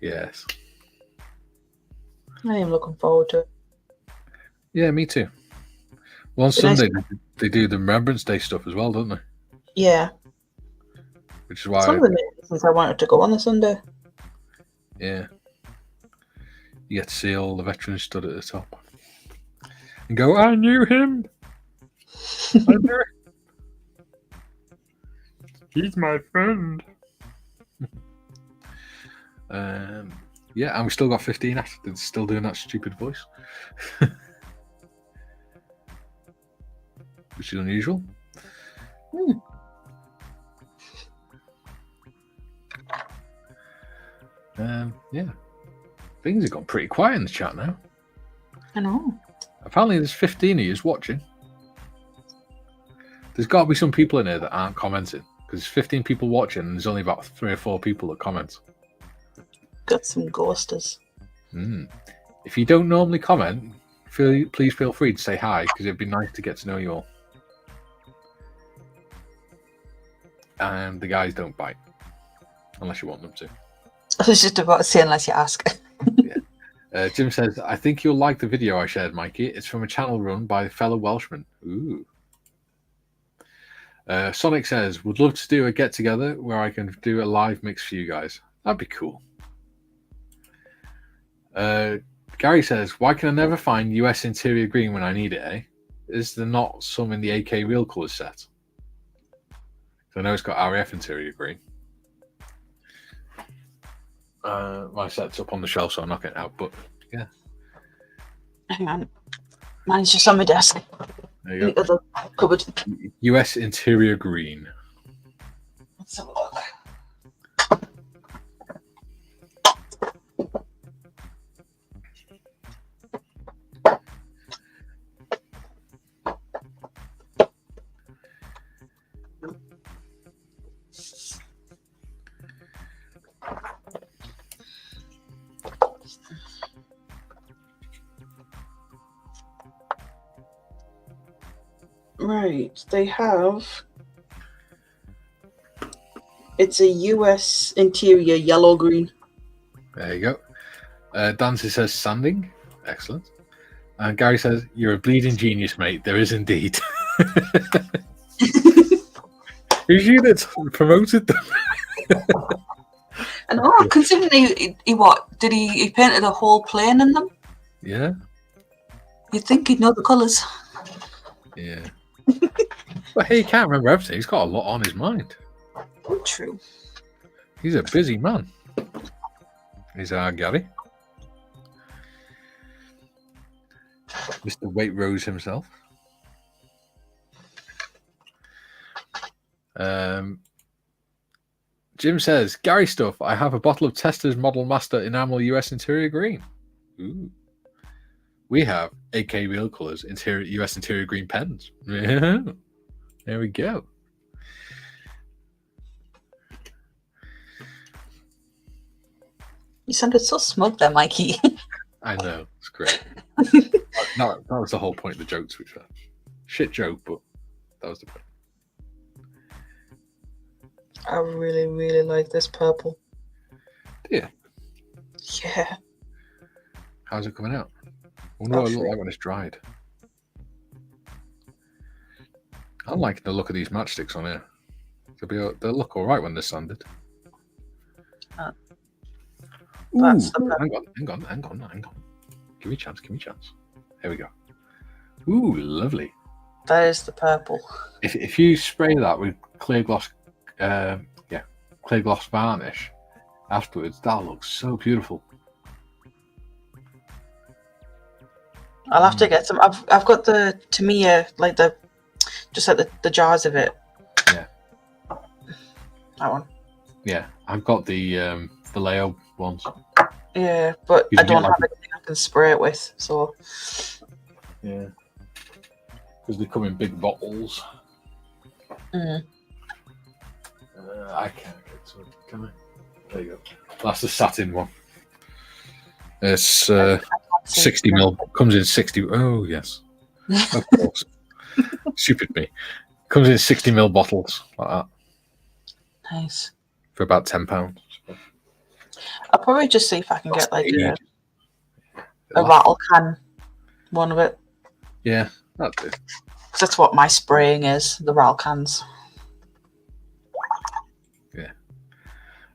Yes. I am looking forward to it. Yeah, me too. Well, on Sunday, they do the Remembrance Day stuff as well, don't they? Yeah. Which is why... Some of the reasons I wanted to go on the Sunday. Yeah. You get to see all the veterans stood at the top. And go, I knew him! I knew him! He's my friend! Yeah, and we still got 15 after still doing that stupid voice. Which is unusual. Yeah. Things have gone pretty quiet in the chat now. I know. Apparently there's 15 of you watching. There's got to be some people in here that aren't commenting. Because there's 15 people watching and there's only about 3 or 4 people that comment. Got some ghosters. If you don't normally comment, please feel free to say hi, because it'd be nice to get to know you all. And the guys don't bite. Unless you want them to. I was just about to say, unless you ask. Yeah. Jim says, I think you'll like the video I shared, Mikey. It's from a channel run by a fellow Welshman. Ooh. Sonic says, would love to do a get-together where I can do a live mix for you guys. That'd be cool. Gary says, why can I never find US interior green when I need it, eh? Is there not some in the AK real colours set? So I know it's got RAF interior green. My set's up on the shelf, so I'm not getting it out, but yeah. Hang on. Mine's just on my desk. There you go. The other cupboard. US interior green. Let's have a look. Right, they have. It's a US interior yellow green. There you go. Dancy says sanding. Excellent. And Gary says, you're a bleeding genius, mate. There is indeed. Who's you that promoted them? And considering he what? Did he painted a whole plane in them? Yeah. You'd think he'd know the colours. Yeah. But hey, he can't remember everything. He's got a lot on his mind. True. He's a busy man. He's our Gary. Mr. Waitrose himself. Jim says, Gary stuff, I have a bottle of Tester's Model Master Enamel US Interior Green. Ooh. we have AK Real Colors US interior green pens. Yeah. There we go. You sounded so smug there, Mikey. I know, it's great. that was the whole point of the joke, to be fair. Shit joke, but that was the point. I really, really like this purple. Yeah. Yeah. How's it coming out? I wonder what it looks like when it's dried. I like the look of these matchsticks on here. They'll look all right when they're sanded. That's Ooh, hang on. Give me a chance. There we go. Ooh, lovely. That is the purple. If you spray that with clear gloss varnish afterwards, that looks so beautiful. I'll have to get some. I've got the Tamiya, like the jars of it. Yeah. That one. Yeah, I've got the Vallejo ones. Yeah, but I don't have anything I can spray it with, so. Yeah. Because they come in big bottles. Mm. I can't get to it, can I? There you go. That's the satin one. It's 60 mil. Comes in 60. Oh, yes. Of course. Stupid me. Comes in 60 mil bottles like that. Nice. For about £10. I'll probably just see if I can get like a rattle can one of it. Yeah, that'd do. Because that's what my spraying is, the rattle cans.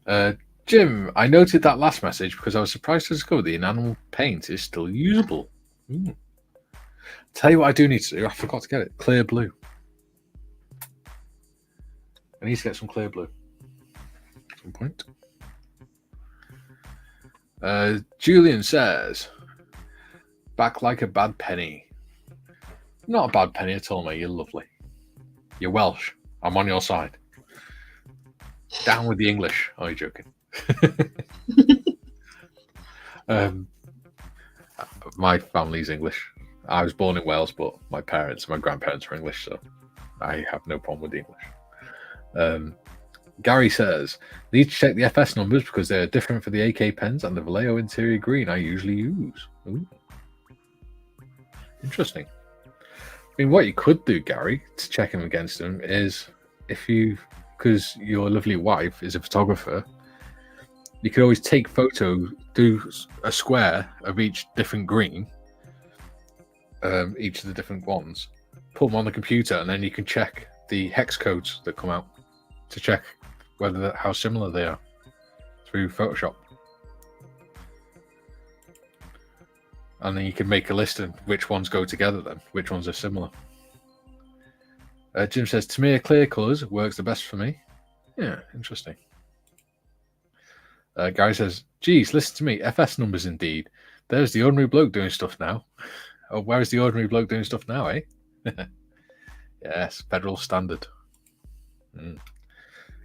Yeah. Jim, I noted that last message because I was surprised to discover the enamel paint is still usable. Ooh. Tell you what I do need to do. I forgot to get it. Clear blue. I need to get some clear blue at some point. Julian says, back like a bad penny. Not a bad penny at all, mate. You're lovely. You're Welsh. I'm on your side. Down with the English. Oh, you're joking. My family's English. I was born in Wales, but my grandparents are English, so I have no problem with the English. Gary says, need to check the FS numbers because they're different for the AK pens and the Vallejo interior green I usually use. Ooh. Interesting. I mean, what you could do, Gary, to check them against them is because your lovely wife is a photographer, you could always take photos, do a square of each different green, each of the different ones, put them on the computer, and then you can check the hex codes that come out to check how similar they are through Photoshop. And then you can make a list of which ones go together then, which ones are similar. Jim says, Tamiya clear colours works the best for me. Yeah, interesting. Gary says, geez, listen to me, FS numbers indeed. There's the ordinary bloke doing stuff now. Oh, where's the ordinary bloke doing stuff now, eh? Yes, federal standard.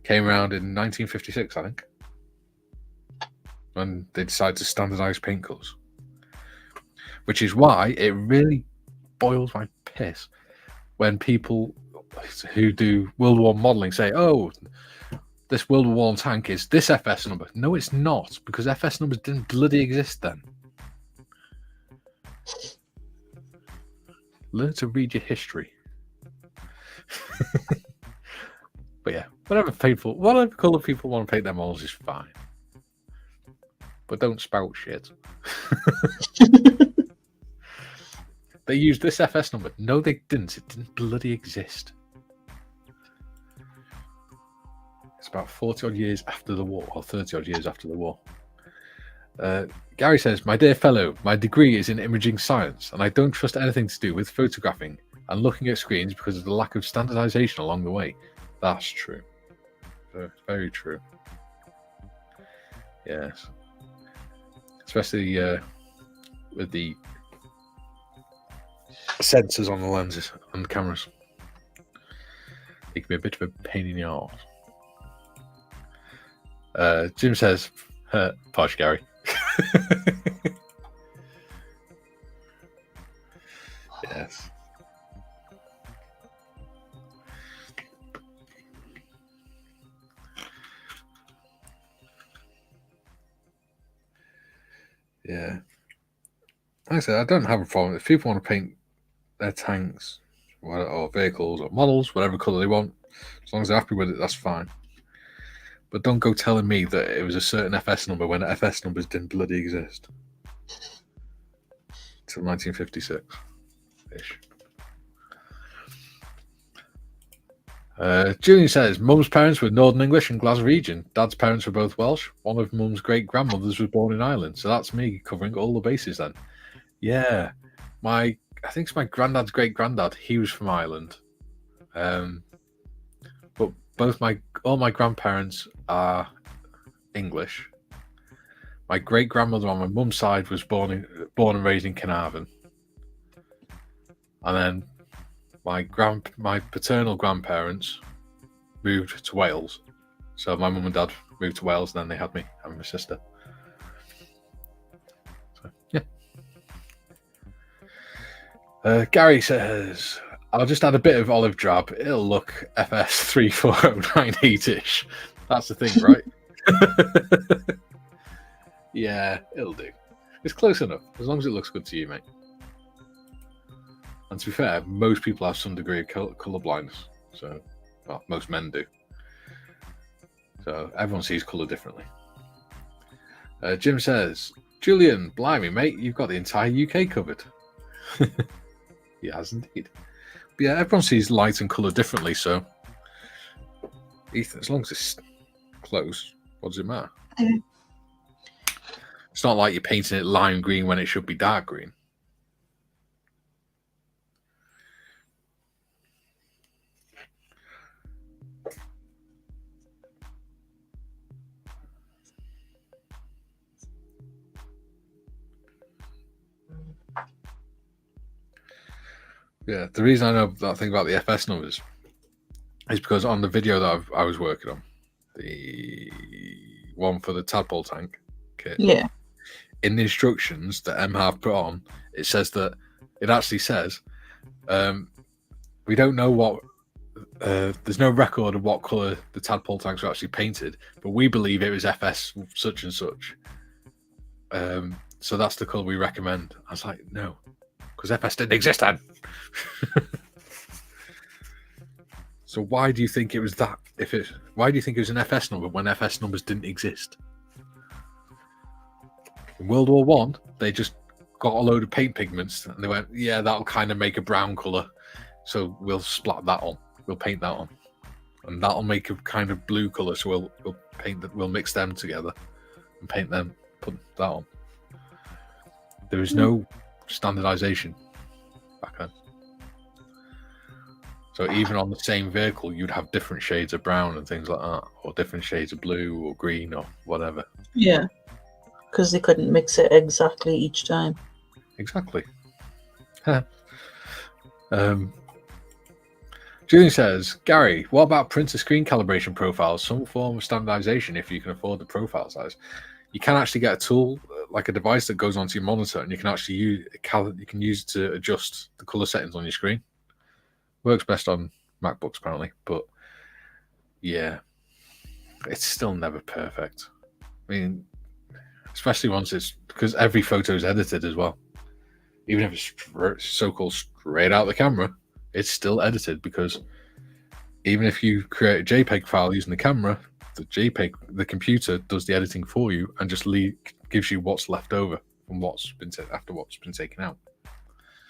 Came around in 1956, I think, when they decided to standardise paint colours. Which is why it really boils my piss when people who do World War modelling say, oh, this World War I tank is this FS number. No, it's not, because FS numbers didn't bloody exist then. Learn to read your history. But yeah, whatever colour people want to paint their models is fine. But don't spout shit. They used this FS number. No, they didn't. It didn't bloody exist. It's about 40 odd years after the war, or 30 odd years after the war. Gary says, my dear fellow, my degree is in imaging science, and I don't trust anything to do with photographing and looking at screens because of the lack of standardization along the way. That's true. Very true. Yes. Especially with the sensors on the lenses and the cameras. It can be a bit of a pain in the arse. Jim says, posh Gary. Yes. Yeah. Like I said, I don't have a problem. If people want to paint their tanks or vehicles or models, whatever colour they want, as long as they're happy with it, that's fine. But don't go telling me that it was a certain FS number when FS numbers didn't bloody exist. Till 1956-ish. Julian says, Mum's parents were Northern English and Glaswegian. Dad's parents were both Welsh. One of Mum's great-grandmothers was born in Ireland. So that's me covering all the bases then. Yeah. I think it's my granddad's great-granddad. He was from Ireland. But all my grandparents are English. My great-grandmother on my mum's side was born and raised in Carnarvon. And then my paternal grandparents moved to Wales. So my mum and dad moved to Wales, and then they had me and my sister. So, yeah. Gary says, I'll just add a bit of olive drab. It'll look FS 34098-ish. That's the thing, right? Yeah, it'll do. It's close enough, as long as it looks good to you, mate. And to be fair, most people have some degree of colour blindness. So, well, most men do. So everyone sees colour differently. Jim says, Julian, blimey, mate, you've got the entire UK covered. He has indeed. But yeah, everyone sees light and colour differently, so Ethan, as long as it's close, what does it matter? It's not like you're painting it lime green when it should be dark green. Yeah, the reason I know that thing about the FS numbers is because on the video that I was working on, the one for the tadpole tank kit, Yeah. in the instructions that M have put on, it actually says, we don't know what, there's no record of what colour the tadpole tanks were actually painted, but we believe it was FS such and such. So that's the colour we recommend. I was like, no, because FS didn't exist then. So why do you think it was that? Why do you think it was an FS number when FS numbers didn't exist? In World War One, they just got a load of paint pigments and they went, yeah, that'll kind of make a brown colour, so we'll splat that on. We'll paint that on, and that'll make a kind of blue colour. So we'll paint that. We'll mix them together and paint them. Put that on. There is no standardization back then. So even on the same vehicle, you'd have different shades of brown and things like that, or different shades of blue or green or whatever. Yeah, because they couldn't mix it exactly each time. Exactly. Julian says, Gary, what about printer screen calibration profiles? Some form of standardization if you can afford the profile size. You can actually get a tool, like a device that goes onto your monitor, and you can actually use it to adjust the color settings on your screen. Works best on MacBooks apparently, but yeah, it's still never perfect. I mean, especially once because every photo is edited as well. Even if it's so-called straight out the camera, it's still edited, because even if you create a JPEG file using the camera, the computer does the editing for you and just gives you what's left over from after what's been taken out.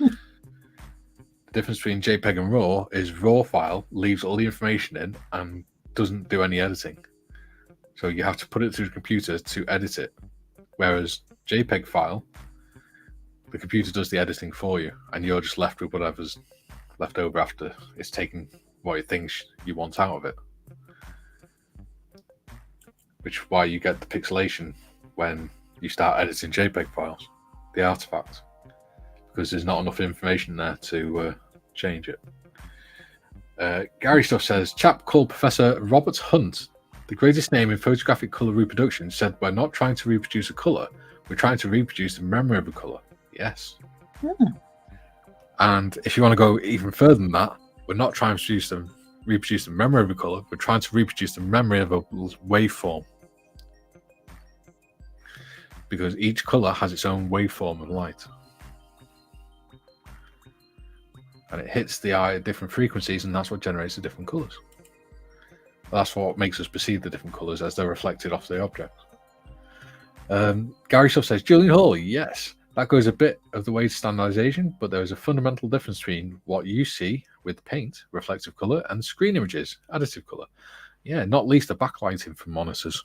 The difference between JPEG and RAW is RAW file leaves all the information in and doesn't do any editing. So you have to put it through the computer to edit it. Whereas JPEG file, the computer does the editing for you, and you're just left with whatever's left over after it's taken what it thinks you want out of it. Which is why you get the pixelation when you start editing JPEG files, the artifact, because there's not enough information there to change it. Gary Stuff says, chap called Professor Robert Hunt, the greatest name in photographic colour reproduction, said we're not trying to reproduce a colour, we're trying to reproduce the memory of a colour. Yes. And if you want to go even further than that, we're not trying to reproduce the memory of a color. We're trying to reproduce the memory of a waveform, because each color has its own waveform of light, and it hits the eye at different frequencies, and that's what generates the different colors. That's what makes us perceive the different colors as they're reflected off the object. Gary Stuff says, Julian Hall, yes, that goes a bit of the way to standardization, but there is a fundamental difference between what you see with paint, reflective color, and screen images, additive color. Yeah, not least the backlighting from monitors.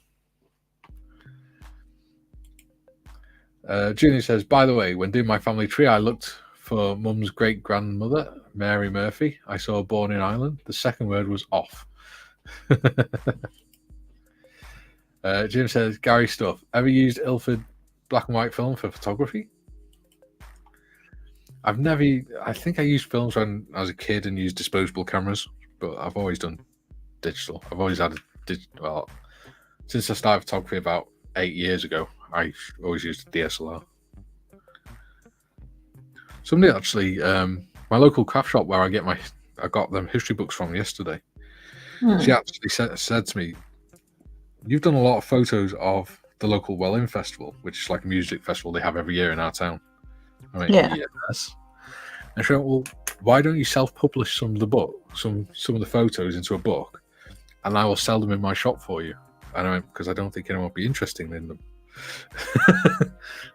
Julian says, by the way, when doing my family tree, I looked for Mum's great-grandmother, Mary Murphy. I saw her born in Ireland. The second word was off. Jim says, Gary Stuff, ever used Ilford black and white film for photography? I think I used films when I was a kid and used disposable cameras, but I've always done digital. I've always had since I started photography about 8 years ago, I always used a DSLR. Somebody actually, my local craft shop where I got them history books from yesterday. She actually said to me, you've done a lot of photos of the local Well-In Festival, which is like a music festival they have every year in our town. I went, yes. And she went, well, why don't you self-publish some of the book, some of the photos into a book, and I will sell them in my shop for you? And I went, because I don't think anyone would be interested in them.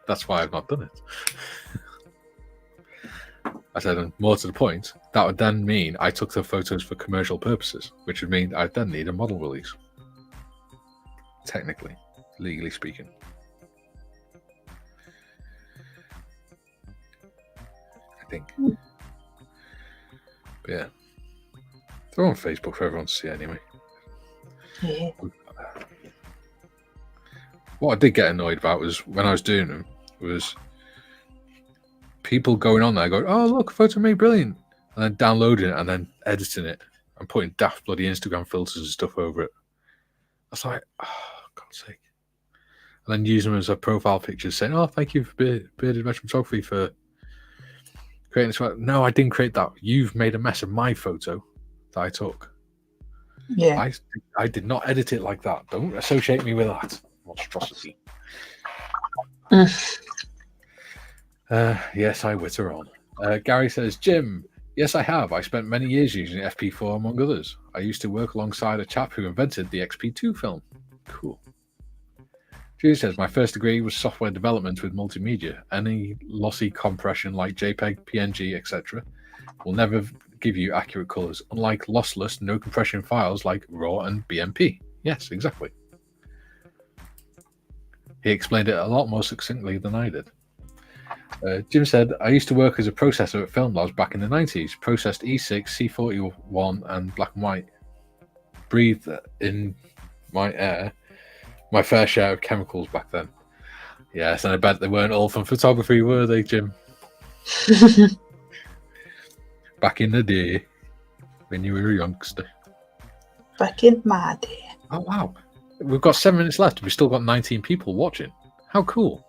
That's why I've not done it. I said, and more to the point, that would then mean I took the photos for commercial purposes, which would mean I'd then need a model release. Technically, legally speaking. I think. But yeah. They're on Facebook for everyone to see anyway. Yeah. What I did get annoyed about was when I was doing them was people going on there going, oh, look, photo me, brilliant. And then downloading it and then editing it and putting daft bloody Instagram filters and stuff over it. I was like, oh, God's sake. And then using them as a profile picture saying, oh, thank you for Bearded Retro Photography for creating this. No, I didn't create that. You've made a mess of my photo that I took. Yeah. I did not edit it like that. Don't associate me with that monstrosity. Yes, I witter on. Gary says, Jim, yes, I have. I spent many years using FP4 among others. I used to work alongside a chap who invented the XP2 film. Cool. Julie says, my first degree was software development with multimedia. Any lossy compression like JPEG, PNG, etc. will never give you accurate colors, unlike lossless, no compression files like RAW and BMP. Yes, exactly. He explained it a lot more succinctly than I did. Jim said, I used to work as a processor at Film Labs back in the 90s, processed E6, C41 and black and white. Breathed in my air my fair share of chemicals back then. Yes, and I bet they weren't all from photography, were they, Jim? Back in the day, when you were a youngster. Back in my day. Oh, wow. We've got 7 minutes left. We've still got 19 people watching. How cool.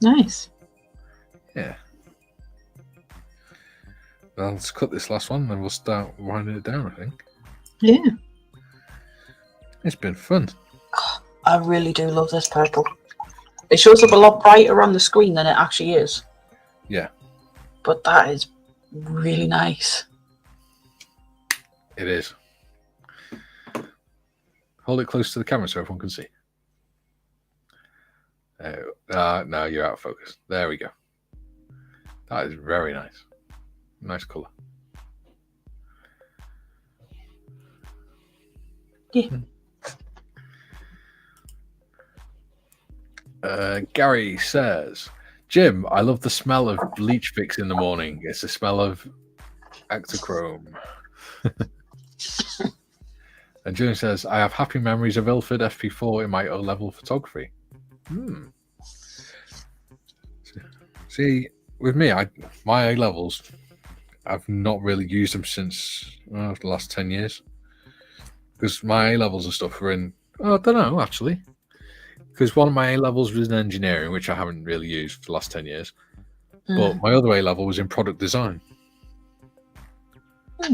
Nice. Yeah. Well, let's cut this last one and we'll start winding it down, I think. Yeah. It's been fun. I really do love this purple. It shows up a lot brighter on the screen than it actually is. Yeah. But that is really nice. It is. Hold it close to the camera so everyone can see. No, you're out of focus. There we go. That is very nice. Nice colour. Yeah. Gary says, Jim, I love the smell of bleach fix in the morning. It's the smell of Actochrome. And Jim says, I have happy memories of Ilford FP4 in my O-level photography. See, with me, my A-levels, I've not really used them since the last 10 years. Because my A-levels and stuff were in, I don't know, actually. Because one of my A-levels was in engineering, which I haven't really used for the last 10 years. But my other A-level was in product design.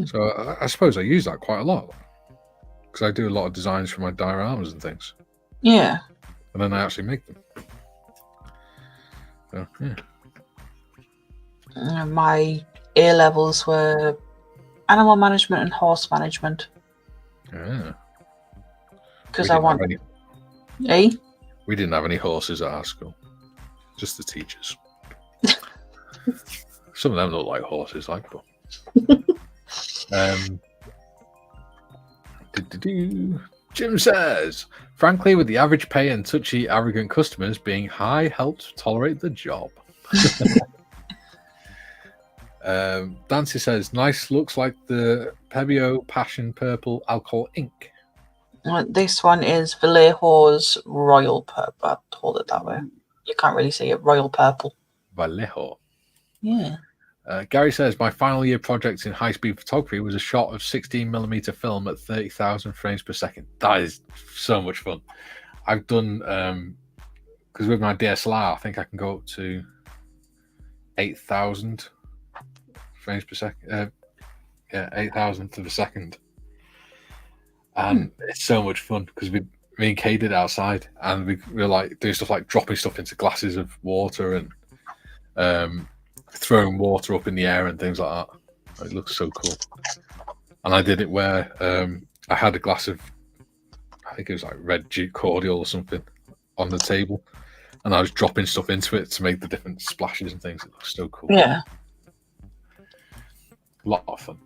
So I suppose I use that quite a lot because I do a lot of designs for my dioramas and things. Yeah. And then I actually make them. So, yeah. My A levels were animal management and horse management. Yeah. Because I want. Eh? We didn't have any horses at our school, just the teachers. Some of them look like horses, but. Jim says, frankly, with the average pay and touchy, arrogant customers, being high helped tolerate the job. Dancy says, nice, looks like the Pebeo Passion Purple Alcohol Ink. This one is Vallejo's Royal Purple. I'll hold it that way. You can't really see it. Royal Purple. Vallejo. Yeah. Gary says, my final year project in high-speed photography was a shot of 16mm film at 30,000 frames per second. That is so much fun. I've done, because with my DSLR, I think I can go up to 8,000 frames per second. 8,000 to the second. And it's so much fun because me and Kay did it outside, and we were like doing stuff like dropping stuff into glasses of water and throwing water up in the air and things like that. It looks so cool. And I did it where I had a glass of, I think it was like red cordial or something on the table, and I was dropping stuff into it to make the different splashes and things. It looks so cool. Yeah. A lot of fun.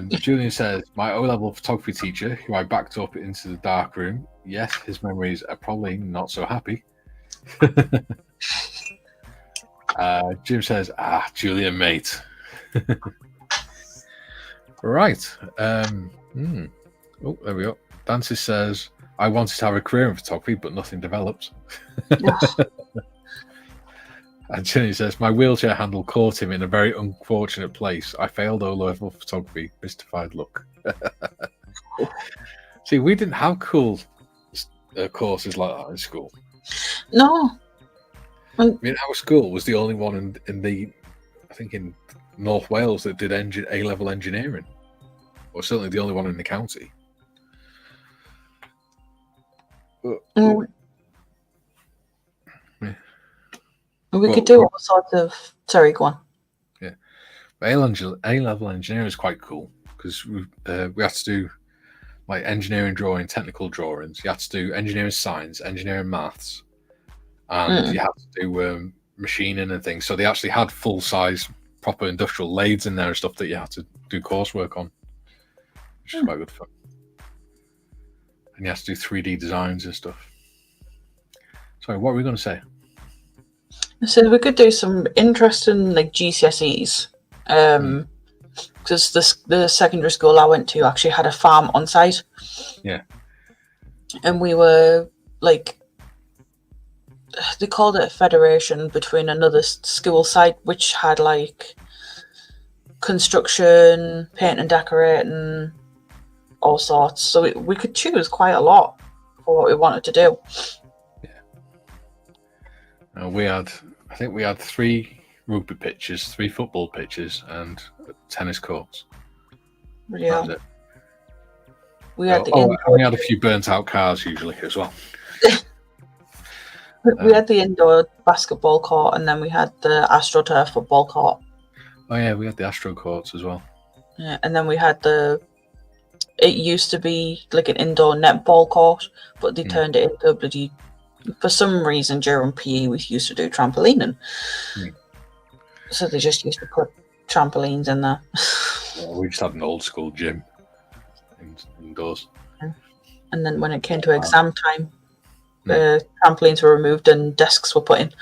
Julian says, my O-level photography teacher, who I backed up into the dark room, yes, his memories are probably not so happy. Jim says, Julian, mate. Right. Oh, there we go. Dancy says, I wanted to have a career in photography, but nothing developed. And Jenny says, my wheelchair handle caught him in a very unfortunate place. I failed O-level photography. Mystified look. See, we didn't have cool courses like that in school. No. I mean, our school was the only one in the, I think in North Wales that did A-level engineering. Or certainly the only one in the county. We could do all sorts of. Sorry, go on. Yeah, A-level engineering is quite cool because we had to do like engineering drawing, technical drawings. You had to do engineering science, engineering maths, and you had to do machining and things. So they actually had full size, proper industrial lathes in there and stuff that you had to do coursework on, which is quite good fun. And you have to do 3D designs and stuff. Sorry, what were we going to say? So we could do some interesting like GCSEs, because the secondary school I went to actually had a farm on site. Yeah, and we were like, they called it a federation between another school site which had like construction, paint and decorating, all sorts. So we could choose quite a lot for what we wanted to do. I think we had 3 rugby pitches, 3 football pitches, and tennis courts. Yeah. That was it. We had we had a few burnt out cars usually as well. We had the indoor basketball court, and then we had the AstroTurf football court. Oh yeah, we had the Astro courts as well. Yeah, and then we had it used to be like an indoor netball court, but they turned it into a bloody. For some reason, during PE, we used to do trampolining. So they just used to put trampolines in there. We just had an old school gym indoors. And then when it came to exam time, the trampolines were removed and desks were put in.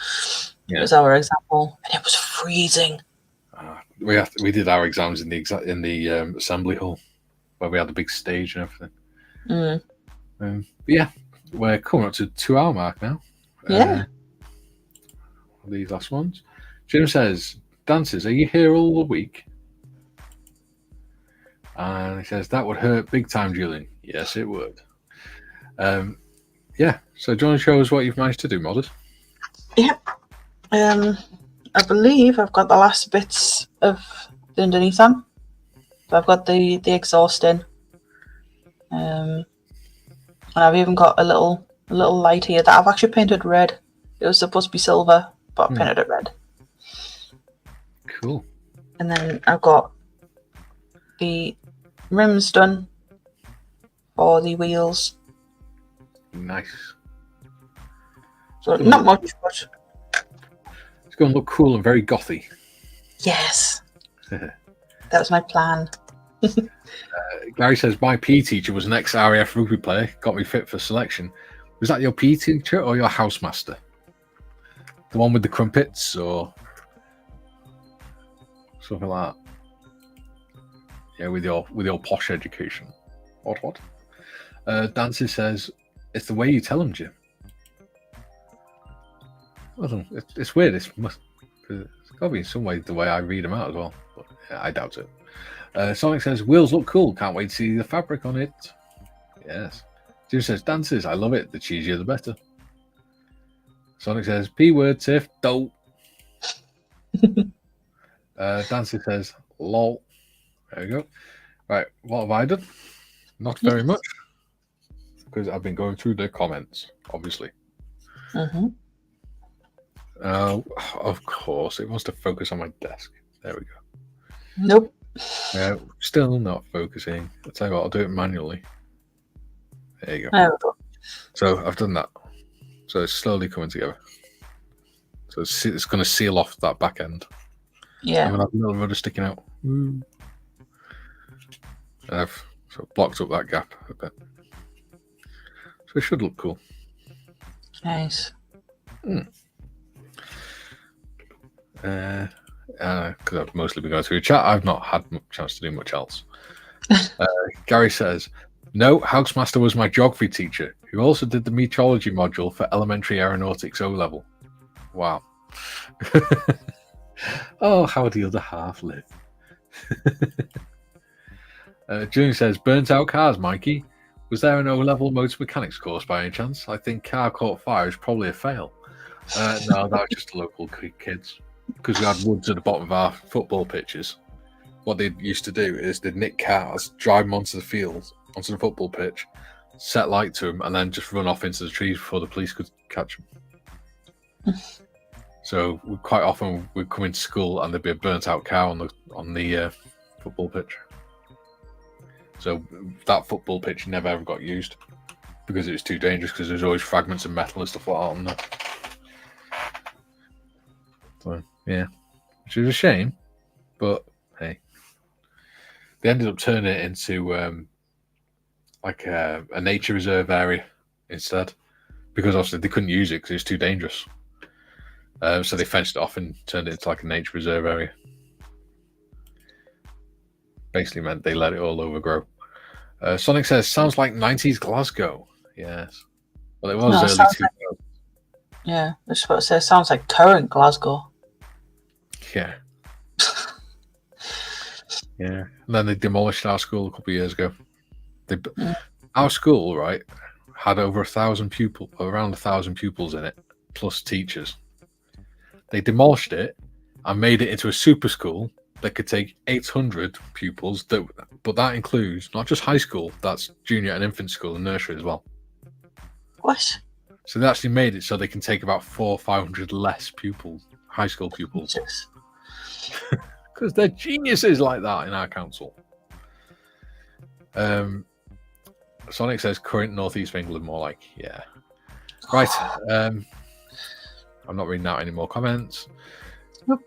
It was our exam hall, and it was freezing. We did our exams in the assembly hall, where we had the big stage and everything. But yeah. We're coming up to 2-hour mark now. Yeah. These last ones. Jim says, dancers, are you here all the week? And he says, that would hurt big time, Julian. Yes, it would. Yeah. So do you want to show us what you've managed to do, Modders? Yep. I believe I've got the last bits of the underneath on. So I've got the exhaust in. And I've even got a little light here that I've actually painted red. It was supposed to be silver, but I painted it red. Cool. And then I've got the rims done for the wheels. Nice. So not much, but it's going to look cool and very gothy. Yes. That was my plan. Gary says, my PE teacher was an ex-RAF rugby player, got me fit for selection. Was that your PE teacher or your housemaster? The one with the crumpets or something like that? Yeah, with your posh education. What? Dancy says, it's the way you tell them, Jim. It's weird. It's got to be in some way the way I read them out as well. But yeah, I doubt it. Sonic says, wheels look cool. Can't wait to see the fabric on it. Yes. Jim says, dances. I love it. The cheesier, the better. Sonic says, P word, Tiff. Dope. Dancy says, lol. There we go. Right. What have I done? Not very much. Because I've been going through the comments, obviously. Of course. It wants to focus on my desk. There we go. Nope. Still not focusing. I'll tell you what, I'll do it manually. There you go. There we go. So I've done that. So it's slowly coming together. So it's going to seal off that back end. Yeah. I'm going to have a little rudder sticking out. And I've sort of blocked up that gap a bit. So it should look cool. Nice. Because I've mostly been going through chat, I've not had much chance to do much else. Gary says, no, Housemaster was my geography teacher, who also did the meteorology module for elementary aeronautics O-level. Wow. Oh, how the other half live. Julian says, burnt out cars, Mikey. Was there an O-level motor mechanics course by any chance? I think car caught fire is probably a fail. No, that was just local kids. Because we had woods at the bottom of our football pitches. What they used to do is they'd nick cars, drive them onto the field, onto the football pitch, set light to them, and then just run off into the trees before the police could catch them. So quite often we'd come into school and there'd be a burnt out car on the football pitch. So that football pitch never ever got used because it was too dangerous because there's always fragments of metal and stuff like that on there. So, yeah, which is a shame, but hey, they ended up turning it into like a nature reserve area instead, because obviously they couldn't use it because it was too dangerous. So they fenced it off and turned it into like a nature reserve area. Basically meant they let it all overgrow. Sonic says, sounds like 90s Glasgow. Yes. Well, it was early 2000s. Yeah, I was about to say, sounds like current Glasgow. Yeah. Yeah. And then they demolished our school a couple of years ago. Our school, right, had over 1,000 pupils, around 1,000 pupils in it, plus teachers. They demolished it and made it into a super school that could take 800 pupils, but that includes not just high school, that's junior and infant school and nursery as well. What? So they actually made it so they can take about 400 or 500 less pupils, high school pupils. Because they're geniuses like that in our council. Sonic says current northeast of England, more like, yeah. Right. I'm not reading out any more comments. Nope.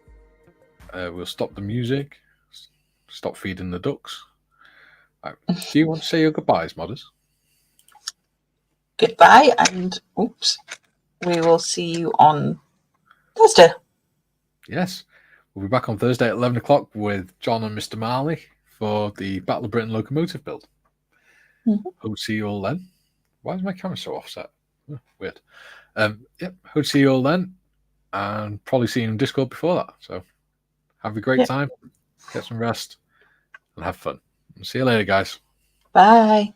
We'll stop the music. Stop feeding the ducks. Right. Do you want to say your goodbyes, modders? Goodbye, and oops, we will see you on Thursday. Yes. We'll be back on Thursday at 11 o'clock with John and Mr. Marley for the Battle of Britain locomotive build. Hope to see you all then. Why is my camera so offset? Weird. Yep. Hope to see you all then, and probably see you in Discord before that. So have a great time, get some rest, and have fun. See you later, guys. Bye.